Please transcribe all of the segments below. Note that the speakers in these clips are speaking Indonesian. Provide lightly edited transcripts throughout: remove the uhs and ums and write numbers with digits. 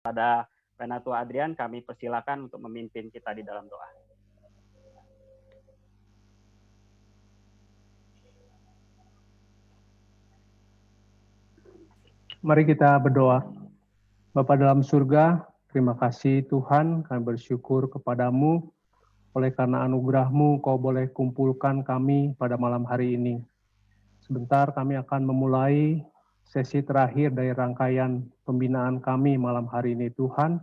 Pada Penatua Adrian, kami persilakan untuk memimpin kita di dalam doa. Mari kita berdoa. Bapa dalam surga, terima kasih Tuhan, kami bersyukur kepadamu, oleh karena anugerah-Mu Kau boleh kumpulkan kami pada malam hari ini. Sebentar kami akan memulai sesi terakhir dari rangkaian pembinaan kami malam hari ini Tuhan.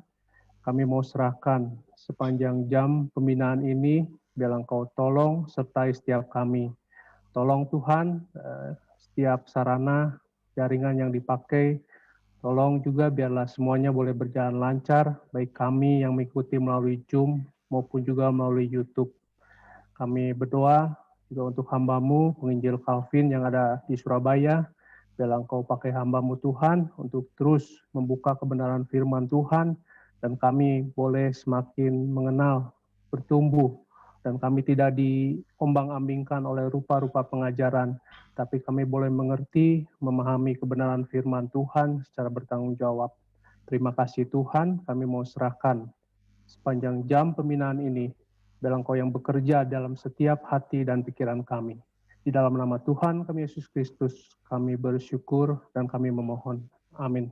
Kami mau serahkan sepanjang jam pembinaan ini, biar Engkau tolong sertai setiap kami. Tolong Tuhan, setiap sarana jaringan yang dipakai, tolong juga biarlah semuanya boleh berjalan lancar, baik kami yang mengikuti melalui Zoom maupun juga melalui YouTube. Kami berdoa juga untuk hamba-Mu, penginjil Calvin yang ada di Surabaya, biarlah Engkau pakai hamba-Mu Tuhan untuk terus membuka kebenaran firman Tuhan, dan kami boleh semakin mengenal, bertumbuh, dan kami tidak diombang-ambingkan oleh rupa-rupa pengajaran, tapi kami boleh mengerti, memahami kebenaran firman Tuhan secara bertanggung jawab. Terima kasih Tuhan, kami mau serahkan sepanjang jam pembinaan ini, biar Engkau yang bekerja dalam setiap hati dan pikiran kami. Di dalam nama Tuhan kami Yesus Kristus, kami bersyukur dan kami memohon. Amin.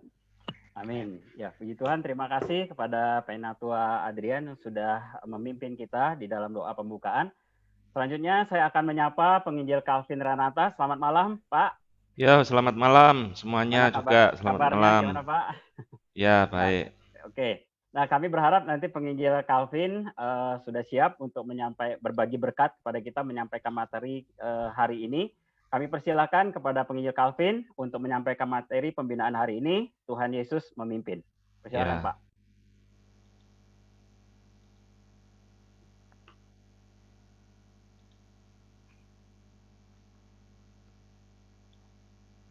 Amin. Ya, puji Tuhan, terima kasih kepada Penatua Adrian yang sudah memimpin kita di dalam doa pembukaan. Selanjutnya saya akan menyapa penginjil Calvin Ranata. Selamat malam, Pak. Ya, selamat malam semuanya juga. Selamat malam. Gimana, Pak? Ya, baik. Oke. Nah, kami berharap nanti penginjil Calvin sudah siap untuk berbagi berkat kepada kita, menyampaikan materi hari ini. Kami persilakan kepada penginjil Calvin untuk menyampaikan materi pembinaan hari ini. Tuhan Yesus memimpin. Persilakan, Pak.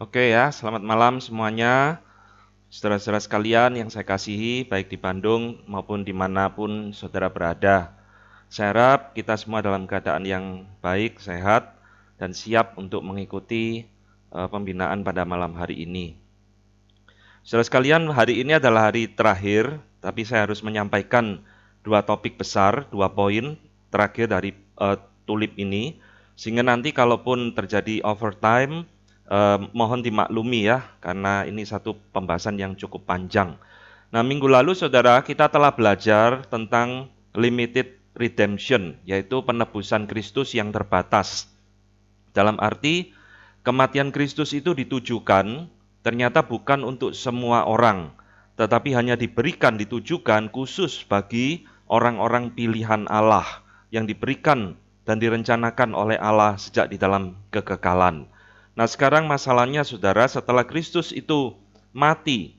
Oke ya, selamat malam semuanya. Saudara-saudara sekalian yang saya kasihi, baik di Bandung maupun dimanapun saudara berada. Saya harap kita semua dalam keadaan yang baik, sehat, dan siap untuk mengikuti pembinaan pada malam hari ini. Saudara sekalian, hari ini adalah hari terakhir, tapi saya harus menyampaikan dua topik besar, 2 poin terakhir dari tulip ini, sehingga nanti kalaupun terjadi overtime, mohon dimaklumi ya, karena ini satu pembahasan yang cukup panjang. Nah, minggu lalu saudara, kita telah belajar tentang limited redemption, yaitu penebusan Kristus yang terbatas. Dalam arti, kematian Kristus itu ditujukan ternyata bukan untuk semua orang, tetapi hanya ditujukan khusus bagi orang-orang pilihan Allah yang diberikan dan direncanakan oleh Allah sejak di dalam kekekalan. Nah, sekarang masalahnya saudara, setelah Kristus itu mati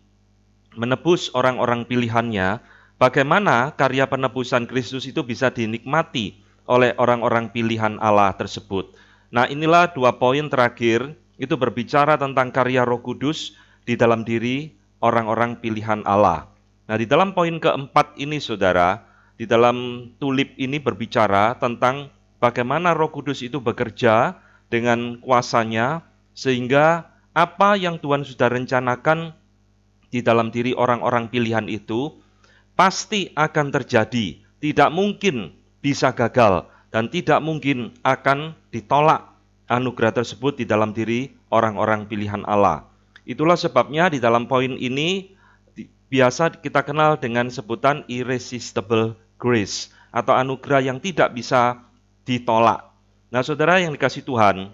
menebus orang-orang pilihannya, bagaimana karya penebusan Kristus itu bisa dinikmati oleh orang-orang pilihan Allah tersebut? Nah, inilah 2 poin terakhir, itu berbicara tentang karya Roh Kudus di dalam diri orang-orang pilihan Allah. Nah, di dalam poin keempat ini saudara, di dalam tulip ini berbicara tentang bagaimana Roh Kudus itu bekerja dengan kuasanya, sehingga apa yang Tuhan sudah rencanakan di dalam diri orang-orang pilihan itu pasti akan terjadi, tidak mungkin bisa gagal, dan tidak mungkin akan ditolak anugerah tersebut di dalam diri orang-orang pilihan Allah. Itulah sebabnya di dalam poin ini biasa kita kenal dengan sebutan irresistible grace, atau anugerah yang tidak bisa ditolak. Nah, saudara yang dikasih Tuhan,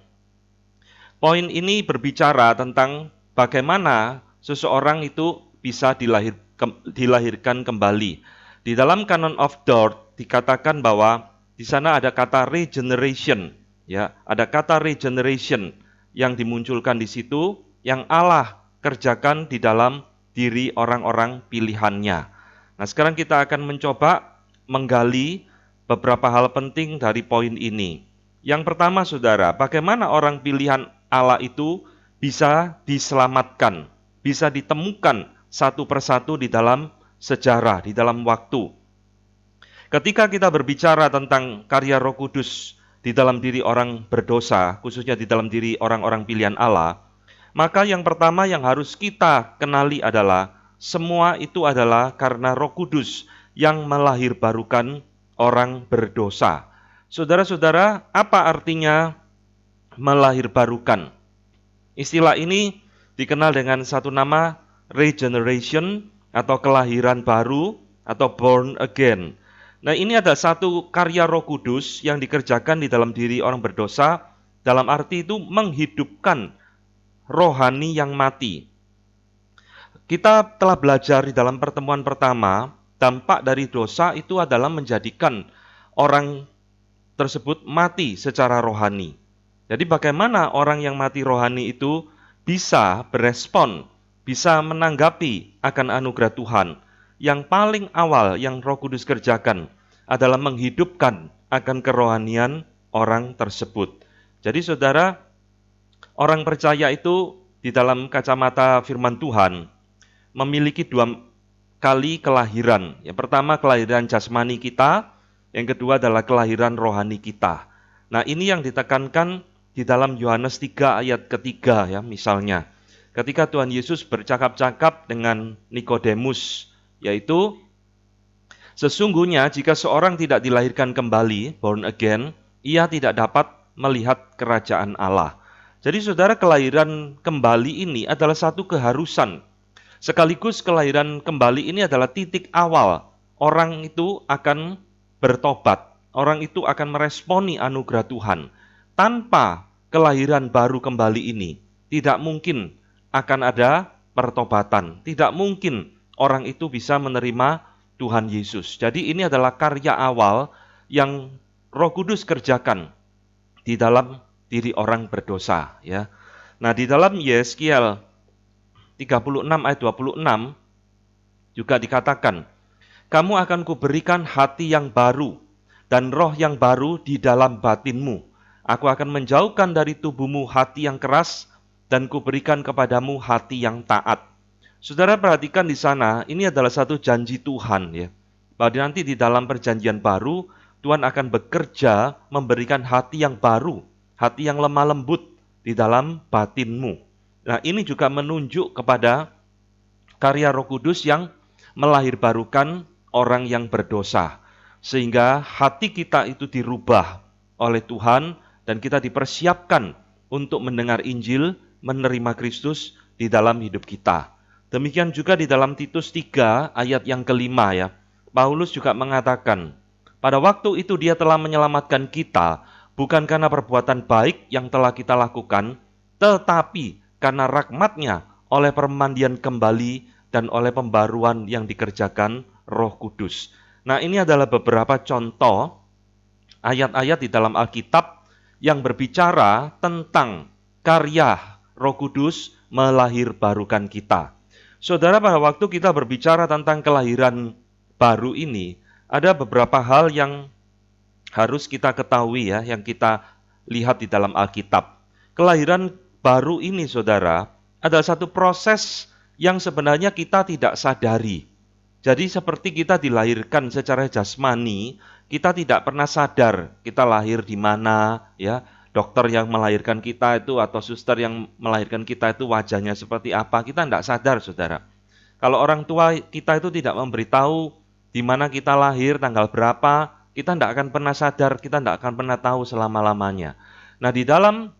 poin ini berbicara tentang bagaimana seseorang itu bisa dilahirkan kembali. Di dalam Canon of Dort dikatakan bahwa di sana ada kata regeneration, ya, ada kata regeneration yang dimunculkan di situ, yang Allah kerjakan di dalam diri orang-orang pilihannya. Nah, sekarang kita akan mencoba menggali beberapa hal penting dari poin ini. Yang pertama, saudara, bagaimana orang pilihan Allah itu bisa diselamatkan, bisa ditemukan satu persatu di dalam sejarah, di dalam waktu. Ketika kita berbicara tentang karya Roh Kudus di dalam diri orang berdosa, khususnya di dalam diri orang-orang pilihan Allah, maka yang pertama yang harus kita kenali adalah semua itu adalah karena Roh Kudus yang melahirbarukan orang berdosa. Saudara-saudara, apa artinya melahirbarukan? Istilah ini dikenal dengan satu nama regeneration atau kelahiran baru atau born again. Nah, ini adalah satu karya Roh Kudus yang dikerjakan di dalam diri orang berdosa, dalam arti itu menghidupkan rohani yang mati. Kita telah belajar di dalam pertemuan pertama, dampak dari dosa itu adalah menjadikan orang tersebut mati secara rohani. Jadi bagaimana orang yang mati rohani itu bisa berespon, bisa menanggapi akan anugerah Tuhan. Yang paling awal yang Roh Kudus kerjakan adalah menghidupkan akan kerohanian orang tersebut. Jadi saudara, orang percaya itu di dalam kacamata firman Tuhan memiliki dua kali kelahiran. Yang pertama kelahiran jasmani kita, yang kedua adalah kelahiran rohani kita. Nah, ini yang ditekankan di dalam Yohanes 3 ayat ketiga ya, misalnya. Ketika Tuhan Yesus bercakap-cakap dengan Nikodemus, yaitu sesungguhnya jika seorang tidak dilahirkan kembali, born again, ia tidak dapat melihat kerajaan Allah. Jadi saudara, kelahiran kembali ini adalah satu keharusan. Sekaligus kelahiran kembali ini adalah titik awal orang itu akan bertobat. Orang itu akan meresponi anugerah Tuhan. Tanpa kelahiran baru kembali ini, tidak mungkin akan ada pertobatan. Tidak mungkin orang itu bisa menerima Tuhan Yesus. Jadi ini adalah karya awal yang Roh Kudus kerjakan di dalam diri orang berdosa. Ya. Nah, di dalam Yeskiel 36 ayat 26 juga dikatakan, kamu akan kuberikan hati yang baru dan roh yang baru di dalam batinmu. Aku akan menjauhkan dari tubuhmu hati yang keras dan kuberikan kepadamu hati yang taat. Saudara perhatikan di sana, ini adalah satu janji Tuhan ya. Bahwa nanti di dalam perjanjian baru, Tuhan akan bekerja memberikan hati yang baru, hati yang lemah lembut di dalam batinmu. Nah, ini juga menunjuk kepada karya Roh Kudus yang melahirbarukan orang yang berdosa. Sehingga hati kita itu dirubah oleh Tuhan dan kita dipersiapkan untuk mendengar Injil, menerima Kristus di dalam hidup kita. Demikian juga di dalam Titus 3 ayat yang kelima ya. Paulus juga mengatakan, pada waktu itu dia telah menyelamatkan kita, bukan karena perbuatan baik yang telah kita lakukan, tetapi karena rahmat-Nya oleh permandian kembali dan oleh pembaruan yang dikerjakan Roh Kudus. Nah, ini adalah beberapa contoh ayat-ayat di dalam Alkitab yang berbicara tentang karya Roh Kudus melahirbarukan kita. Saudara, pada waktu kita berbicara tentang kelahiran baru ini, ada beberapa hal yang harus kita ketahui ya, yang kita lihat di dalam Alkitab. Kelahiran baru ini, saudara, adalah satu proses yang sebenarnya kita tidak sadari. Jadi seperti kita dilahirkan secara jasmani, kita tidak pernah sadar kita lahir di mana, ya. Dokter yang melahirkan kita itu atau suster yang melahirkan kita itu wajahnya seperti apa, kita tidak sadar, saudara. Kalau orang tua kita itu tidak memberitahu di mana kita lahir, tanggal berapa, kita tidak akan pernah sadar, kita tidak akan pernah tahu selama-lamanya. Nah, di dalam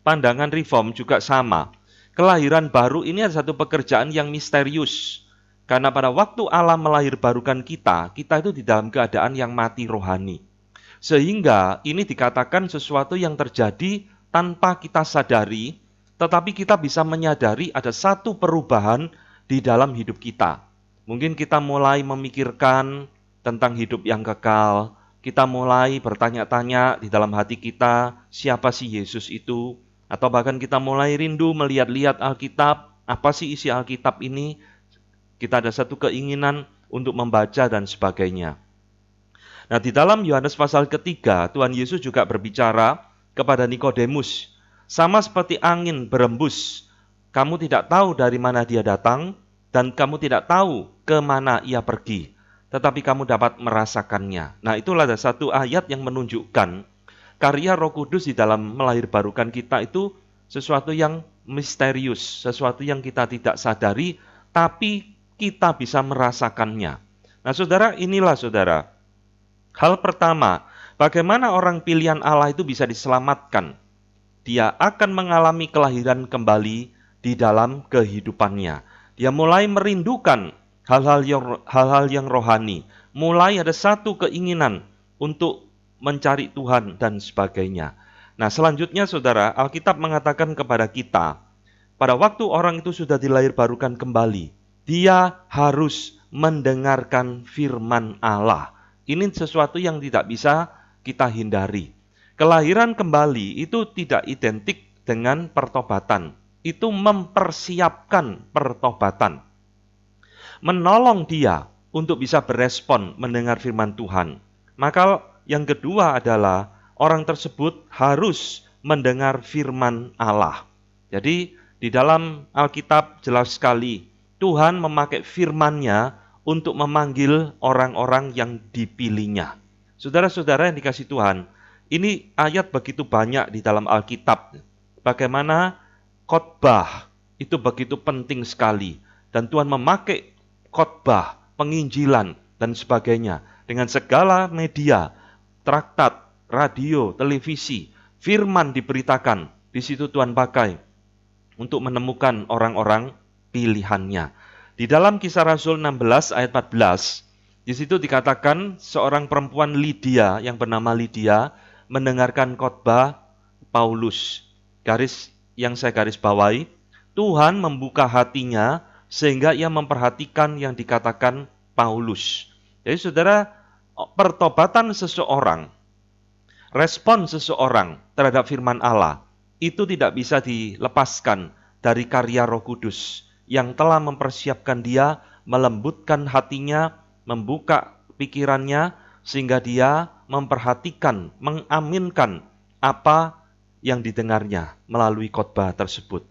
pandangan reform juga sama. Kelahiran baru ini adalah satu pekerjaan yang misterius. Karena pada waktu Allah melahirbarukan kita itu di dalam keadaan yang mati rohani. Sehingga ini dikatakan sesuatu yang terjadi tanpa kita sadari, tetapi kita bisa menyadari ada satu perubahan di dalam hidup kita. Mungkin kita mulai memikirkan tentang hidup yang kekal, kita mulai bertanya-tanya di dalam hati kita, siapa sih Yesus itu? Atau bahkan kita mulai rindu melihat-lihat Alkitab, apa sih isi Alkitab ini? Kita ada satu keinginan untuk membaca dan sebagainya. Nah, di dalam Yohanes pasal ketiga, Tuhan Yesus juga berbicara kepada Nikodemus. Sama seperti angin berembus, kamu tidak tahu dari mana dia datang, dan kamu tidak tahu ke mana ia pergi. Tetapi kamu dapat merasakannya. Nah, itulah ada satu ayat yang menunjukkan karya Roh Kudus di dalam melahirbarukan kita itu sesuatu yang misterius, sesuatu yang kita tidak sadari, tapi kita bisa merasakannya. Nah, saudara, inilah saudara. Hal pertama, bagaimana orang pilihan Allah itu bisa diselamatkan? Dia akan mengalami kelahiran kembali di dalam kehidupannya. Dia mulai merindukan hal-hal yang rohani. Mulai ada satu keinginan untuk mencari Tuhan dan sebagainya. Nah, selanjutnya saudara, Alkitab mengatakan kepada kita, pada waktu orang itu sudah dilahirbarukan kembali, dia harus mendengarkan firman Allah. Ini sesuatu yang tidak bisa kita hindari. Kelahiran kembali itu tidak identik dengan pertobatan. Itu mempersiapkan pertobatan. Menolong dia untuk bisa berespon mendengar firman Tuhan. Maka yang kedua adalah orang tersebut harus mendengar firman Allah. Jadi di dalam Alkitab jelas sekali Tuhan memakai firman-Nya untuk memanggil orang-orang yang dipilihnya. Saudara-saudara yang dikasihi Tuhan, ini ayat begitu banyak di dalam Alkitab. Bagaimana khotbah itu begitu penting sekali. Dan Tuhan memakai khotbah, penginjilan, dan sebagainya. Dengan segala media, traktat, radio, televisi, firman diberitakan. Di situ Tuhan pakai untuk menemukan orang-orang pilihannya. Di dalam Kisah Rasul 16 ayat 14, di situ dikatakan seorang perempuan Lydia yang bernama Lydia mendengarkan khotbah Paulus. Yang saya garis bawahi, Tuhan membuka hatinya sehingga ia memperhatikan yang dikatakan Paulus. Jadi saudara, pertobatan seseorang, respon seseorang terhadap firman Allah, itu tidak bisa dilepaskan dari karya Roh Kudus yang telah mempersiapkan dia, melembutkan hatinya, membuka pikirannya, sehingga dia memperhatikan, mengaminkan apa yang didengarnya melalui khotbah tersebut.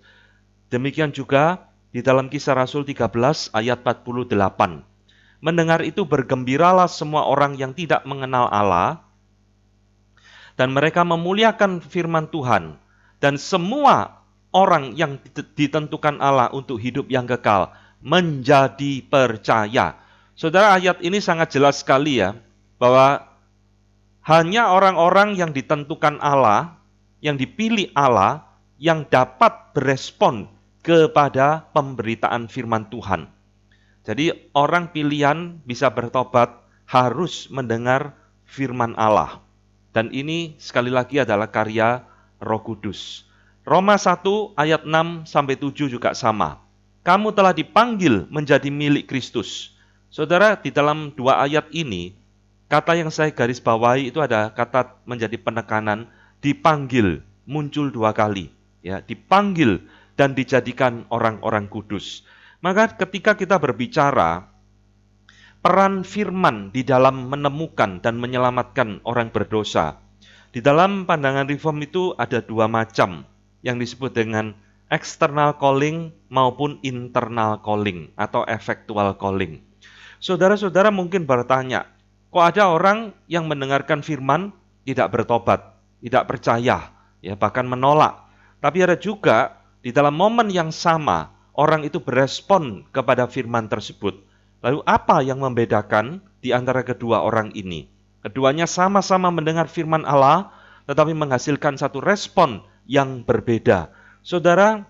Demikian juga di dalam Kisah Rasul 13 ayat 48. Mendengar itu bergembiralah semua orang yang tidak mengenal Allah, dan mereka memuliakan firman Tuhan, dan semua orang yang ditentukan Allah untuk hidup yang kekal menjadi percaya. Saudara, ayat ini sangat jelas sekali ya, bahwa hanya orang-orang yang ditentukan Allah, yang dipilih Allah, yang dapat berespon kepada pemberitaan firman Tuhan. Jadi orang pilihan bisa bertobat harus mendengar firman Allah. Dan ini sekali lagi adalah karya Roh Kudus. Roma 1 ayat 6-7 juga sama. Kamu telah dipanggil menjadi milik Kristus. Saudara, di dalam dua ayat ini, kata yang saya garis bawahi itu ada kata menjadi penekanan, dipanggil, muncul dua kali. Ya, dipanggil dan dijadikan orang-orang kudus. Maka ketika kita berbicara, peran firman di dalam menemukan dan menyelamatkan orang berdosa, di dalam pandangan reform itu ada dua macam, yang disebut dengan external calling maupun internal calling atau effectual calling. Saudara-saudara mungkin bertanya, kok ada orang yang mendengarkan firman tidak bertobat, tidak percaya, ya bahkan menolak. Tapi ada juga di dalam momen yang sama orang itu berespon kepada firman tersebut. Lalu apa yang membedakan di antara kedua orang ini? Keduanya sama-sama mendengar firman Allah, tetapi menghasilkan satu respon yang berbeda. Saudara,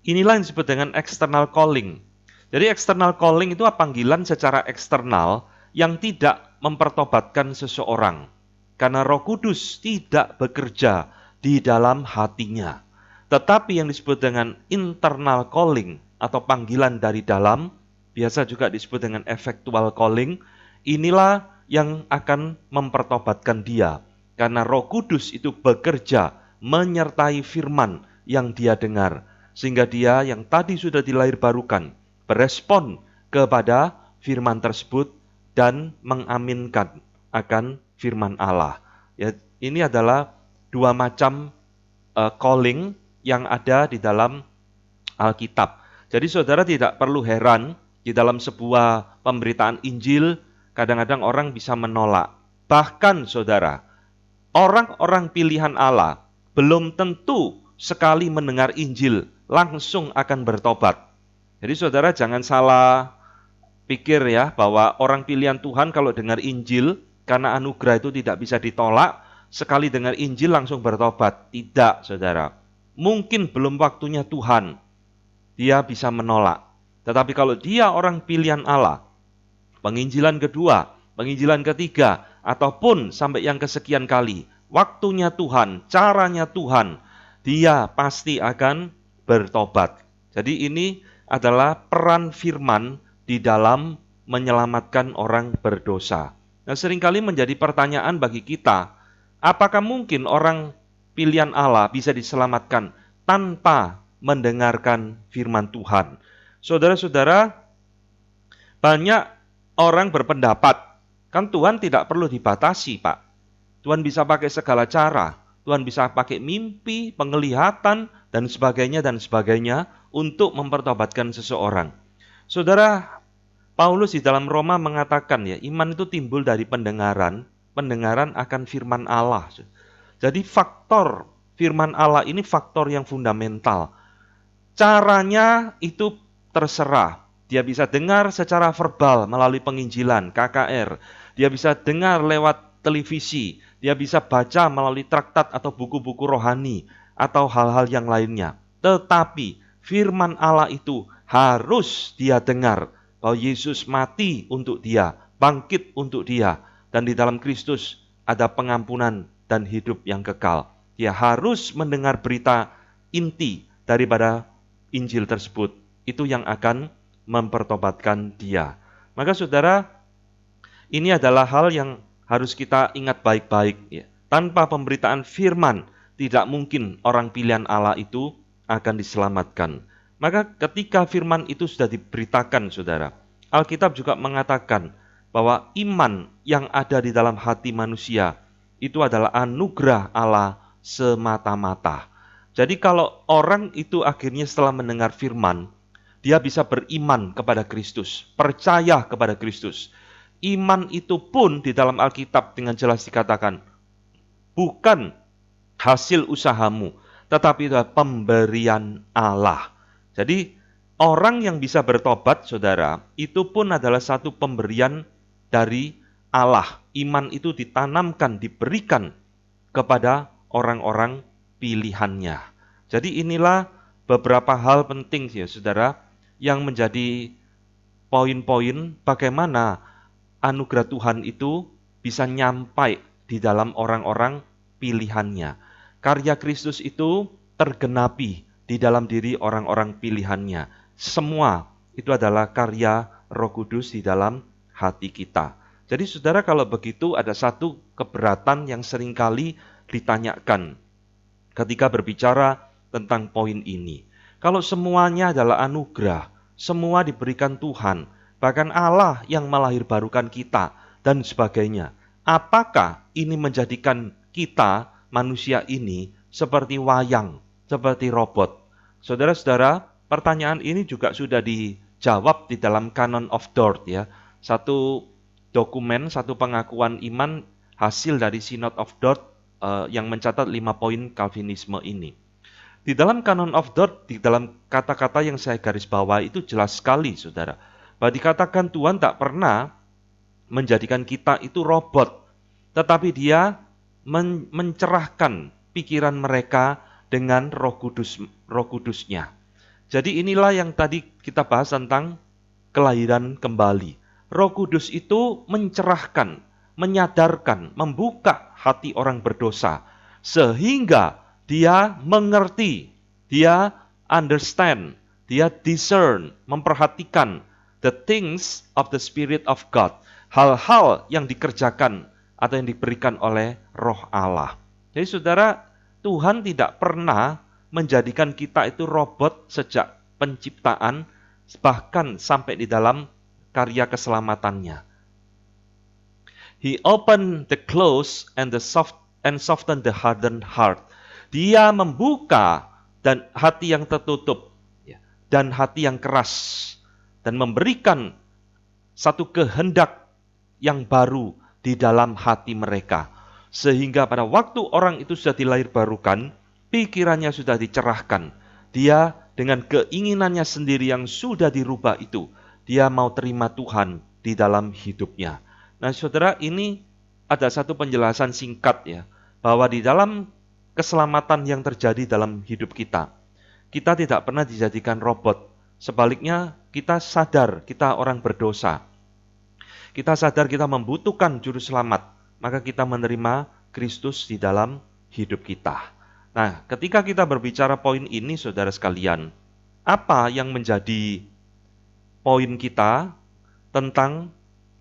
inilah yang disebut dengan external calling. Jadi external calling itu panggilan secara eksternal yang tidak mempertobatkan seseorang. Karena Roh Kudus tidak bekerja di dalam hatinya. Tetapi yang disebut dengan internal calling atau panggilan dari dalam, biasa juga disebut dengan effectual calling, inilah yang akan mempertobatkan dia. Karena Roh Kudus itu bekerja menyertai firman yang dia dengar, sehingga dia yang tadi sudah dilahirbarukan berespon kepada firman tersebut dan mengaminkan akan firman Allah. Ya, ini adalah dua macam calling yang ada di dalam Alkitab. Jadi saudara tidak perlu heran di dalam sebuah pemberitaan Injil kadang-kadang orang bisa menolak. Bahkan saudara, orang-orang pilihan Allah belum tentu sekali mendengar Injil langsung akan bertobat. Jadi saudara jangan salah pikir ya, bahwa orang pilihan Tuhan kalau dengar Injil, karena anugerah itu tidak bisa ditolak, sekali dengar Injil langsung bertobat. Tidak, saudara. Mungkin belum waktunya Tuhan, dia bisa menolak. Tetapi kalau dia orang pilihan Allah, penginjilan kedua, penginjilan ketiga, ataupun sampai yang kesekian kali, waktunya Tuhan, caranya Tuhan, dia pasti akan bertobat. Jadi ini adalah peran firman di dalam menyelamatkan orang berdosa. Nah, seringkali menjadi pertanyaan bagi kita, apakah mungkin orang pilihan Allah bisa diselamatkan tanpa mendengarkan firman Tuhan? Saudara-saudara, banyak orang berpendapat, kan Tuhan tidak perlu dibatasi, Pak. Tuhan bisa pakai segala cara. Tuhan bisa pakai mimpi, penglihatan, dan sebagainya untuk mempertobatkan seseorang. Saudara, Paulus di dalam Roma mengatakan ya, iman itu timbul dari pendengaran akan firman Allah. Jadi faktor firman Allah ini faktor yang fundamental. Caranya itu terserah. Dia bisa dengar secara verbal melalui penginjilan, KKR. Dia bisa dengar lewat televisi. Dia bisa baca melalui traktat atau buku-buku rohani atau hal-hal yang lainnya. Tetapi firman Allah itu harus dia dengar, bahwa Yesus mati untuk dia, bangkit untuk dia, dan di dalam Kristus ada pengampunan dan hidup yang kekal. Dia harus mendengar berita inti daripada Injil tersebut. Itu yang akan mempertobatkan dia. Maka saudara, ini adalah hal yang harus kita ingat baik-baik. Ya. Tanpa pemberitaan firman, tidak mungkin orang pilihan Allah itu akan diselamatkan. Maka ketika firman itu sudah diberitakan, saudara, Alkitab juga mengatakan bahwa iman yang ada di dalam hati manusia itu adalah anugerah Allah semata-mata. Jadi kalau orang itu akhirnya setelah mendengar firman, dia bisa beriman kepada Kristus, percaya kepada Kristus. Iman itu pun di dalam Alkitab dengan jelas dikatakan, bukan hasil usahamu, tetapi itu pemberian Allah. Jadi orang yang bisa bertobat, saudara, itu pun adalah satu pemberian dari Allah. Iman itu ditanamkan, diberikan kepada orang-orang pilihannya. Jadi inilah beberapa hal penting ya, saudara, yang menjadi poin-poin bagaimana anugerah Tuhan itu bisa nyampai di dalam orang-orang pilihannya. Karya Kristus itu tergenapi di dalam diri orang-orang pilihannya. Semua itu adalah karya Roh Kudus di dalam hati kita. Jadi saudara, kalau begitu ada satu keberatan yang seringkali ditanyakan ketika berbicara tentang poin ini. Kalau semuanya adalah anugerah, semua diberikan Tuhan, bahkan Allah yang melahirbarukan kita dan sebagainya, apakah ini menjadikan kita, manusia ini, seperti wayang, seperti robot? Saudara-saudara, pertanyaan ini juga sudah dijawab di dalam Canon of Dort ya. Satu dokumen, satu pengakuan iman hasil dari Synod of Dort yang mencatat 5 poin Calvinisme ini. Di dalam Canon of Dort, di dalam kata-kata yang saya garis bawah itu jelas sekali, saudara, bahwa dikatakan Tuhan tak pernah menjadikan kita itu robot, tetapi dia mencerahkan pikiran mereka dengan Roh Kudus-Nya. Jadi inilah yang tadi kita bahas tentang kelahiran kembali. Roh Kudus itu mencerahkan, menyadarkan, membuka hati orang berdosa sehingga dia mengerti, dia understand, dia discern, memperhatikan the things of the Spirit of God, hal-hal yang dikerjakan atau yang diberikan oleh Roh Allah. Jadi saudara, Tuhan tidak pernah menjadikan kita itu robot sejak penciptaan, bahkan sampai di dalam karya keselamatannya. He opened the closed and softened the hardened heart. Dia membuka dan hati yang tertutup dan hati yang keras dan memberikan satu kehendak yang baru di dalam hati mereka. Sehingga pada waktu orang itu sudah dilahirbarukan, pikirannya sudah dicerahkan. Dia dengan keinginannya sendiri yang sudah dirubah itu, dia mau terima Tuhan di dalam hidupnya. Nah, saudara, ini ada satu penjelasan singkat ya, bahwa di dalam keselamatan yang terjadi dalam hidup kita tidak pernah dijadikan robot. Sebaliknya, kita sadar kita orang berdosa. Kita sadar kita membutuhkan juru selamat, maka kita menerima Kristus di dalam hidup kita. Nah, ketika kita berbicara poin ini, saudara sekalian, apa yang menjadi poin kita tentang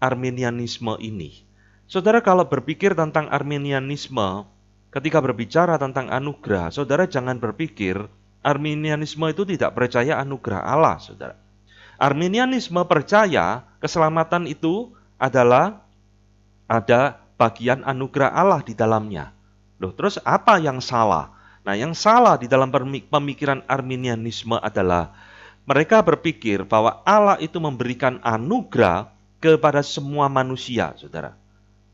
Arminianisme ini? Saudara, kalau berpikir tentang Arminianisme, ketika berbicara tentang anugerah, saudara jangan berpikir Arminianisme itu tidak percaya anugerah Allah, saudara. Arminianisme percaya keselamatan itu adalah ada bagian anugerah Allah di dalamnya. Loh, terus apa yang salah? Nah, yang salah di dalam pemikiran Arminianisme adalah mereka berpikir bahwa Allah itu memberikan anugerah kepada semua manusia, saudara.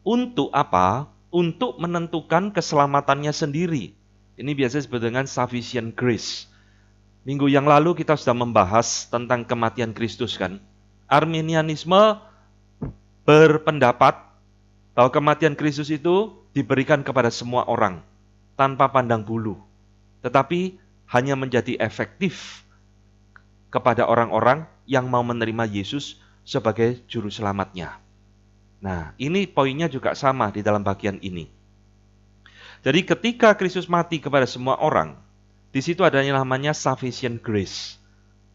Untuk apa? Untuk menentukan keselamatannya sendiri. Ini biasa disebut dengan sufficient grace. Minggu yang lalu kita sudah membahas tentang kematian Kristus kan. Arminianisme berpendapat bahwa kematian Kristus itu diberikan kepada semua orang tanpa pandang bulu. Tetapi hanya menjadi efektif kepada orang-orang yang mau menerima Yesus sebagai juru selamatnya. Nah, ini poinnya juga sama di dalam bagian ini. Jadi ketika Kristus mati kepada semua orang, di situ adanya namanya sufficient grace.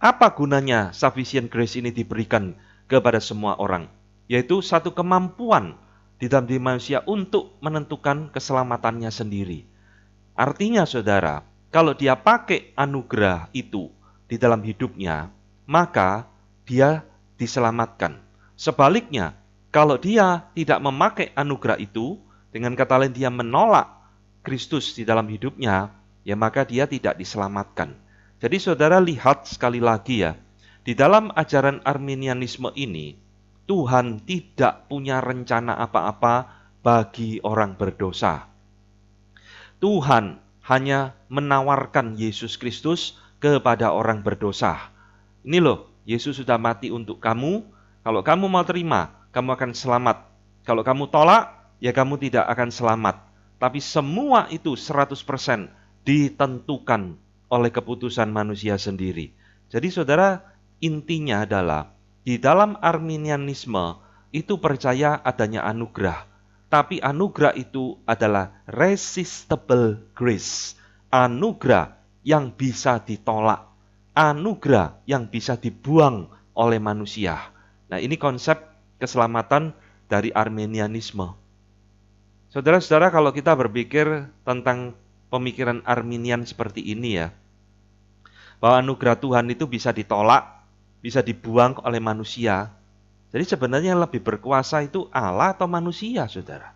Apa gunanya sufficient grace ini diberikan kepada semua orang? Yaitu satu kemampuan di dalam diri manusia untuk menentukan keselamatannya sendiri. Artinya, saudara, kalau dia pakai anugerah itu di dalam hidupnya, maka dia diselamatkan. Sebaliknya, kalau dia tidak memakai anugerah itu, dengan kata lain dia menolak Kristus di dalam hidupnya, ya maka dia tidak diselamatkan. Jadi saudara lihat sekali lagi ya, di dalam ajaran Arminianisme ini, Tuhan tidak punya rencana apa-apa bagi orang berdosa. Tuhan hanya menawarkan Yesus Kristus kepada orang berdosa. Ini loh, Yesus sudah mati untuk kamu. Kalau kamu mau terima, kamu akan selamat. Kalau kamu tolak, ya kamu tidak akan selamat. Tapi semua itu 100% ditentukan oleh keputusan manusia sendiri. Jadi saudara, intinya adalah di dalam Arminianisme itu percaya adanya anugerah. Tapi anugerah itu adalah resistible grace. Anugerah yang bisa ditolak. Anugerah yang bisa dibuang oleh manusia. Nah, ini konsep keselamatan dari Arminianisme. Saudara-saudara, kalau kita berpikir tentang pemikiran Arminian seperti ini ya, bahwa anugerah Tuhan itu bisa ditolak, bisa dibuang oleh manusia. Jadi sebenarnya yang lebih berkuasa itu Allah atau manusia, saudara?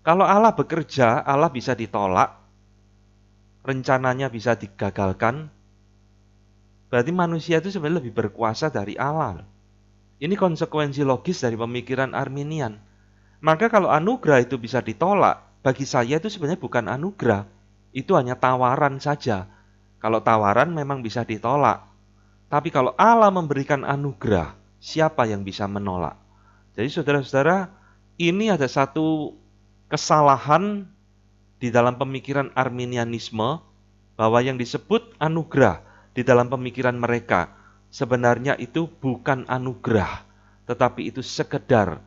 Kalau Allah bekerja, Allah bisa ditolak, rencananya bisa digagalkan, berarti manusia itu sebenarnya lebih berkuasa dari Allah. Ini konsekuensi logis dari pemikiran Arminian. Maka kalau anugerah itu bisa ditolak, bagi saya itu sebenarnya bukan anugerah. Itu hanya tawaran saja. Kalau tawaran memang bisa ditolak. Tapi kalau Allah memberikan anugerah, siapa yang bisa menolak? Jadi saudara-saudara, ini ada satu kesalahan di dalam pemikiran Arminianisme, bahwa yang disebut anugerah di dalam pemikiran mereka, sebenarnya itu bukan anugerah, tetapi itu sekedar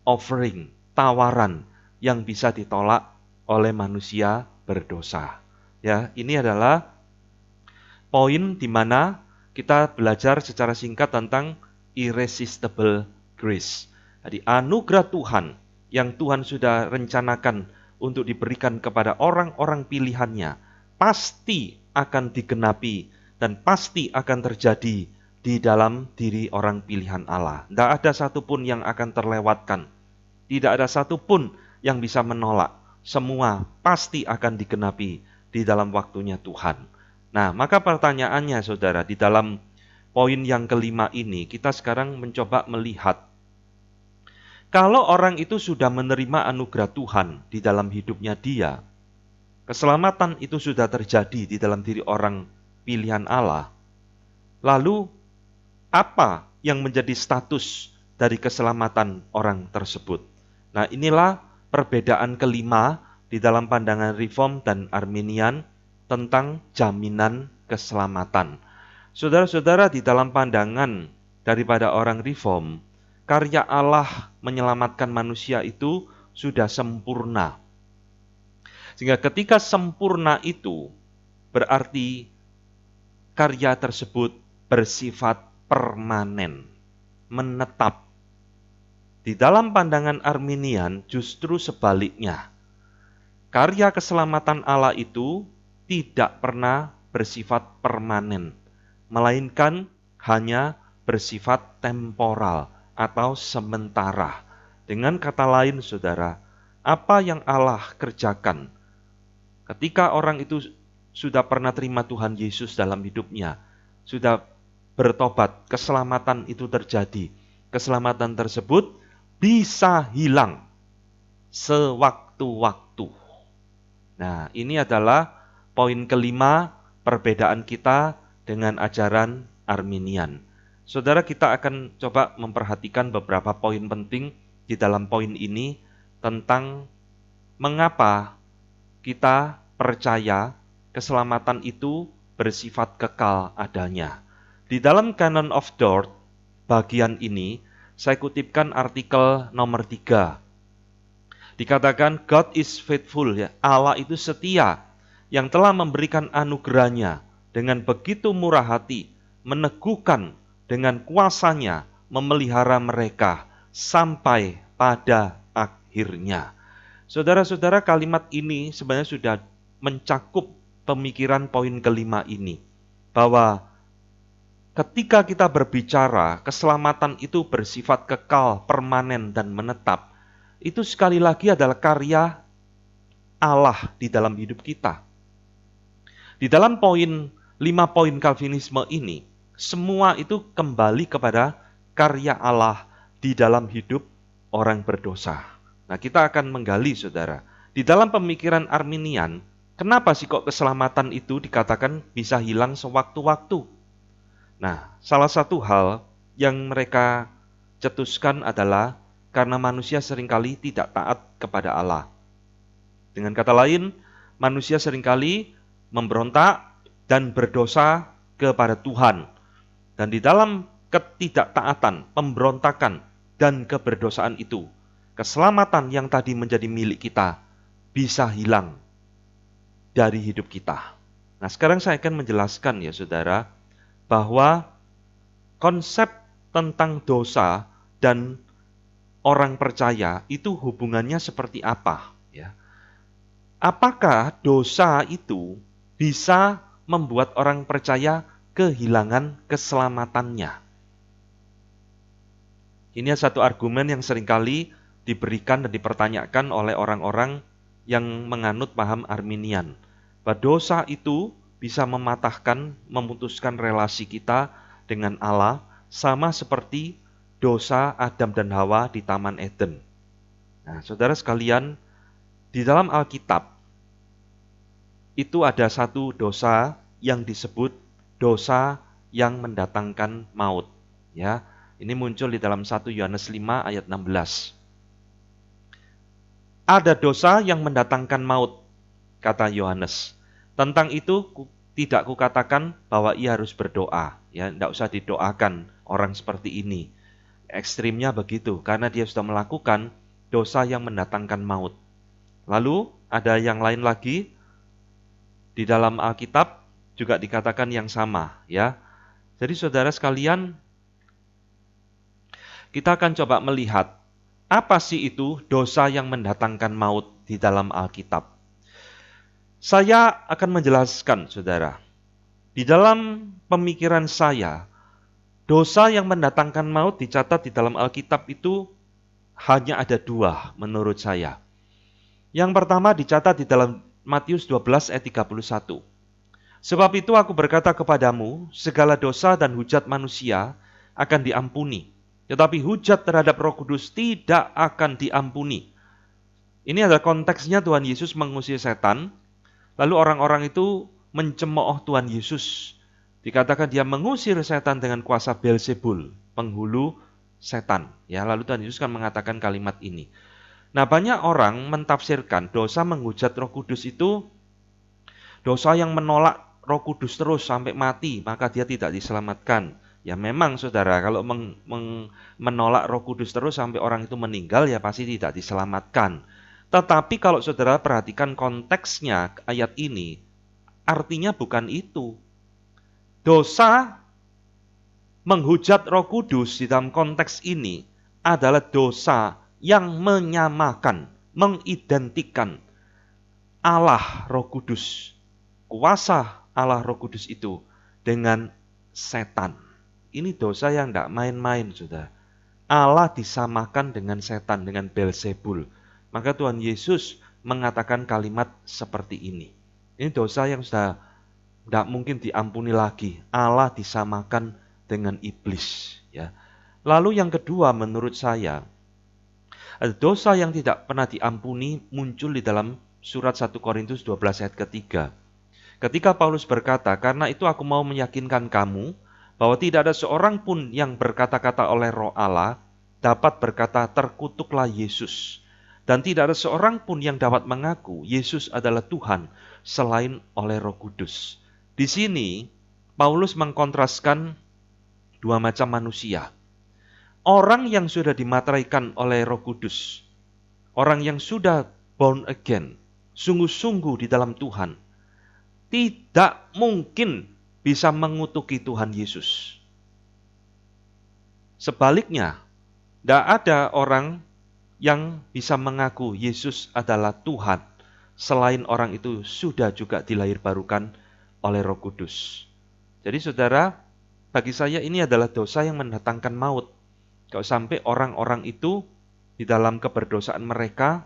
offering, tawaran yang bisa ditolak oleh manusia berdosa. Ya, ini adalah poin di mana kita belajar secara singkat tentang irresistible grace. Jadi anugerah Tuhan yang Tuhan sudah rencanakan untuk diberikan kepada orang-orang pilihannya pasti akan digenapi dan pasti akan terjadi di dalam diri orang pilihan Allah. Tidak ada satupun yang akan terlewatkan. Tidak ada satupun yang bisa menolak. Semua pasti akan digenapi di dalam waktunya Tuhan. Nah, maka pertanyaannya saudara, di dalam poin yang kelima ini, kita sekarang mencoba melihat, kalau orang itu sudah menerima anugerah Tuhan di dalam hidupnya dia, keselamatan itu sudah terjadi di dalam diri orang pilihan Allah, lalu apa yang menjadi status dari keselamatan orang tersebut? Nah, inilah perbedaan kelima di dalam pandangan Reform dan Arminian tentang jaminan keselamatan. Saudara-saudara, di dalam pandangan daripada orang Reform, karya Allah menyelamatkan manusia itu sudah sempurna. Sehingga ketika sempurna itu, berarti karya tersebut bersifat permanen, menetap. Di dalam pandangan Arminian justru sebaliknya. Karya keselamatan Allah itu tidak pernah bersifat permanen, melainkan hanya bersifat temporal atau sementara. Dengan kata lain, saudara, apa yang Allah kerjakan ketika orang itu sudah pernah terima Tuhan Yesus dalam hidupnya, sudah bertobat, keselamatan itu terjadi. Keselamatan tersebut bisa hilang sewaktu-waktu. Nah, ini adalah poin kelima perbedaan kita dengan ajaran Arminian. Saudara, kita akan coba memperhatikan beberapa poin penting di dalam poin ini tentang mengapa kita percaya keselamatan itu bersifat kekal adanya. Di dalam Canon of Dort, bagian ini, saya kutipkan artikel nomor 3. Dikatakan, God is faithful, ya, Allah itu setia, yang telah memberikan anugerahnya dengan begitu murah hati, meneguhkan dengan kuasanya, memelihara mereka sampai pada akhirnya. Saudara-saudara, kalimat ini sebenarnya sudah mencakup pemikiran poin kelima ini, bahwa ketika kita berbicara keselamatan itu bersifat kekal, permanen, dan menetap, itu sekali lagi adalah karya Allah di dalam hidup kita. Di dalam 5 poin Calvinisme ini, semua itu kembali kepada karya Allah di dalam hidup orang berdosa. Nah, kita akan menggali, saudara. Di dalam pemikiran Arminian, kenapa sih kok keselamatan itu dikatakan bisa hilang sewaktu-waktu? Nah, salah satu hal yang mereka cetuskan adalah karena manusia seringkali tidak taat kepada Allah. Dengan kata lain, manusia seringkali memberontak dan berdosa kepada Tuhan. Dan di dalam ketidaktaatan, pemberontakan, dan keberdosaan itu, keselamatan yang tadi menjadi milik kita bisa hilang dari hidup kita. Nah, sekarang saya akan menjelaskan, ya saudara, bahwa konsep tentang dosa dan orang percaya itu hubungannya seperti apa, ya? Apakah dosa itu bisa membuat orang percaya kehilangan keselamatannya? Ini satu argumen yang seringkali diberikan dan dipertanyakan oleh orang-orang yang menganut paham Arminian, bahwa dosa itu bisa mematahkan, memutuskan relasi kita dengan Allah, sama seperti dosa Adam dan Hawa di Taman Eden. Nah, saudara sekalian, di dalam Alkitab, itu ada satu dosa yang disebut dosa yang mendatangkan maut. Ya, ini muncul di dalam 1 Yohanes 5 ayat 16. Ada dosa yang mendatangkan maut, kata Yohanes. Tentang itu tidak kukatakan bahwa ia harus berdoa. Ya, tidak usah didoakan orang seperti ini. Ekstrimnya begitu, karena dia sudah melakukan dosa yang mendatangkan maut. Lalu ada yang lain lagi, di dalam Alkitab juga dikatakan yang sama. Ya. Jadi saudara sekalian, kita akan coba melihat, apa sih itu dosa yang mendatangkan maut di dalam Alkitab. Saya akan menjelaskan, saudara. Di dalam pemikiran saya, dosa yang mendatangkan maut dicatat di dalam Alkitab itu hanya ada 2 menurut saya. Yang pertama dicatat di dalam Matius 12 ayat 31. Sebab itu aku berkata kepadamu, segala dosa dan hujat manusia akan diampuni, tetapi hujat terhadap Roh Kudus tidak akan diampuni. Ini adalah konteksnya Tuhan Yesus mengusir setan. Lalu orang-orang itu mencemooh Tuhan Yesus. Dikatakan dia mengusir setan dengan kuasa Beelzebul, penghulu setan. Ya, lalu Tuhan Yesus kan mengatakan kalimat ini. Nah, banyak orang mentafsirkan dosa menghujat Roh Kudus itu dosa yang menolak Roh Kudus terus sampai mati, maka dia tidak diselamatkan. Ya memang saudara, kalau menolak Roh Kudus terus sampai orang itu meninggal, ya pasti tidak diselamatkan. Tetapi kalau saudara perhatikan konteksnya ayat ini, artinya bukan itu. Dosa menghujat Roh Kudus di dalam konteks ini adalah dosa yang menyamakan, mengidentikan Allah Roh Kudus, kuasa Allah Roh Kudus itu dengan setan. Ini dosa yang tidak main-main, saudara. Allah disamakan dengan setan, dengan Beelzebul. Maka Tuhan Yesus mengatakan kalimat seperti ini. Ini dosa yang sudah tidak mungkin diampuni lagi. Allah disamakan dengan iblis. Ya. Lalu yang kedua menurut saya, dosa yang tidak pernah diampuni muncul di dalam surat 1 Korintus 12 ayat ketiga. Ketika Paulus berkata, karena itu aku mau meyakinkan kamu bahwa tidak ada seorang pun yang berkata-kata oleh Roh Allah dapat berkata terkutuklah Yesus. Dan tidak ada seorang pun yang dapat mengaku Yesus adalah Tuhan selain oleh Roh Kudus. Di sini Paulus mengkontraskan dua macam manusia. Orang yang sudah dimateraikan oleh Roh Kudus, orang yang sudah born again, sungguh-sungguh di dalam Tuhan, tidak mungkin bisa mengutuki Tuhan Yesus. Sebaliknya, tidak ada orang yang bisa mengaku Yesus adalah Tuhan selain orang itu sudah juga dilahirbarukan oleh Roh Kudus. Jadi saudara, bagi saya ini adalah dosa yang mendatangkan maut. Kalau sampai orang-orang itu di dalam keberdosaan mereka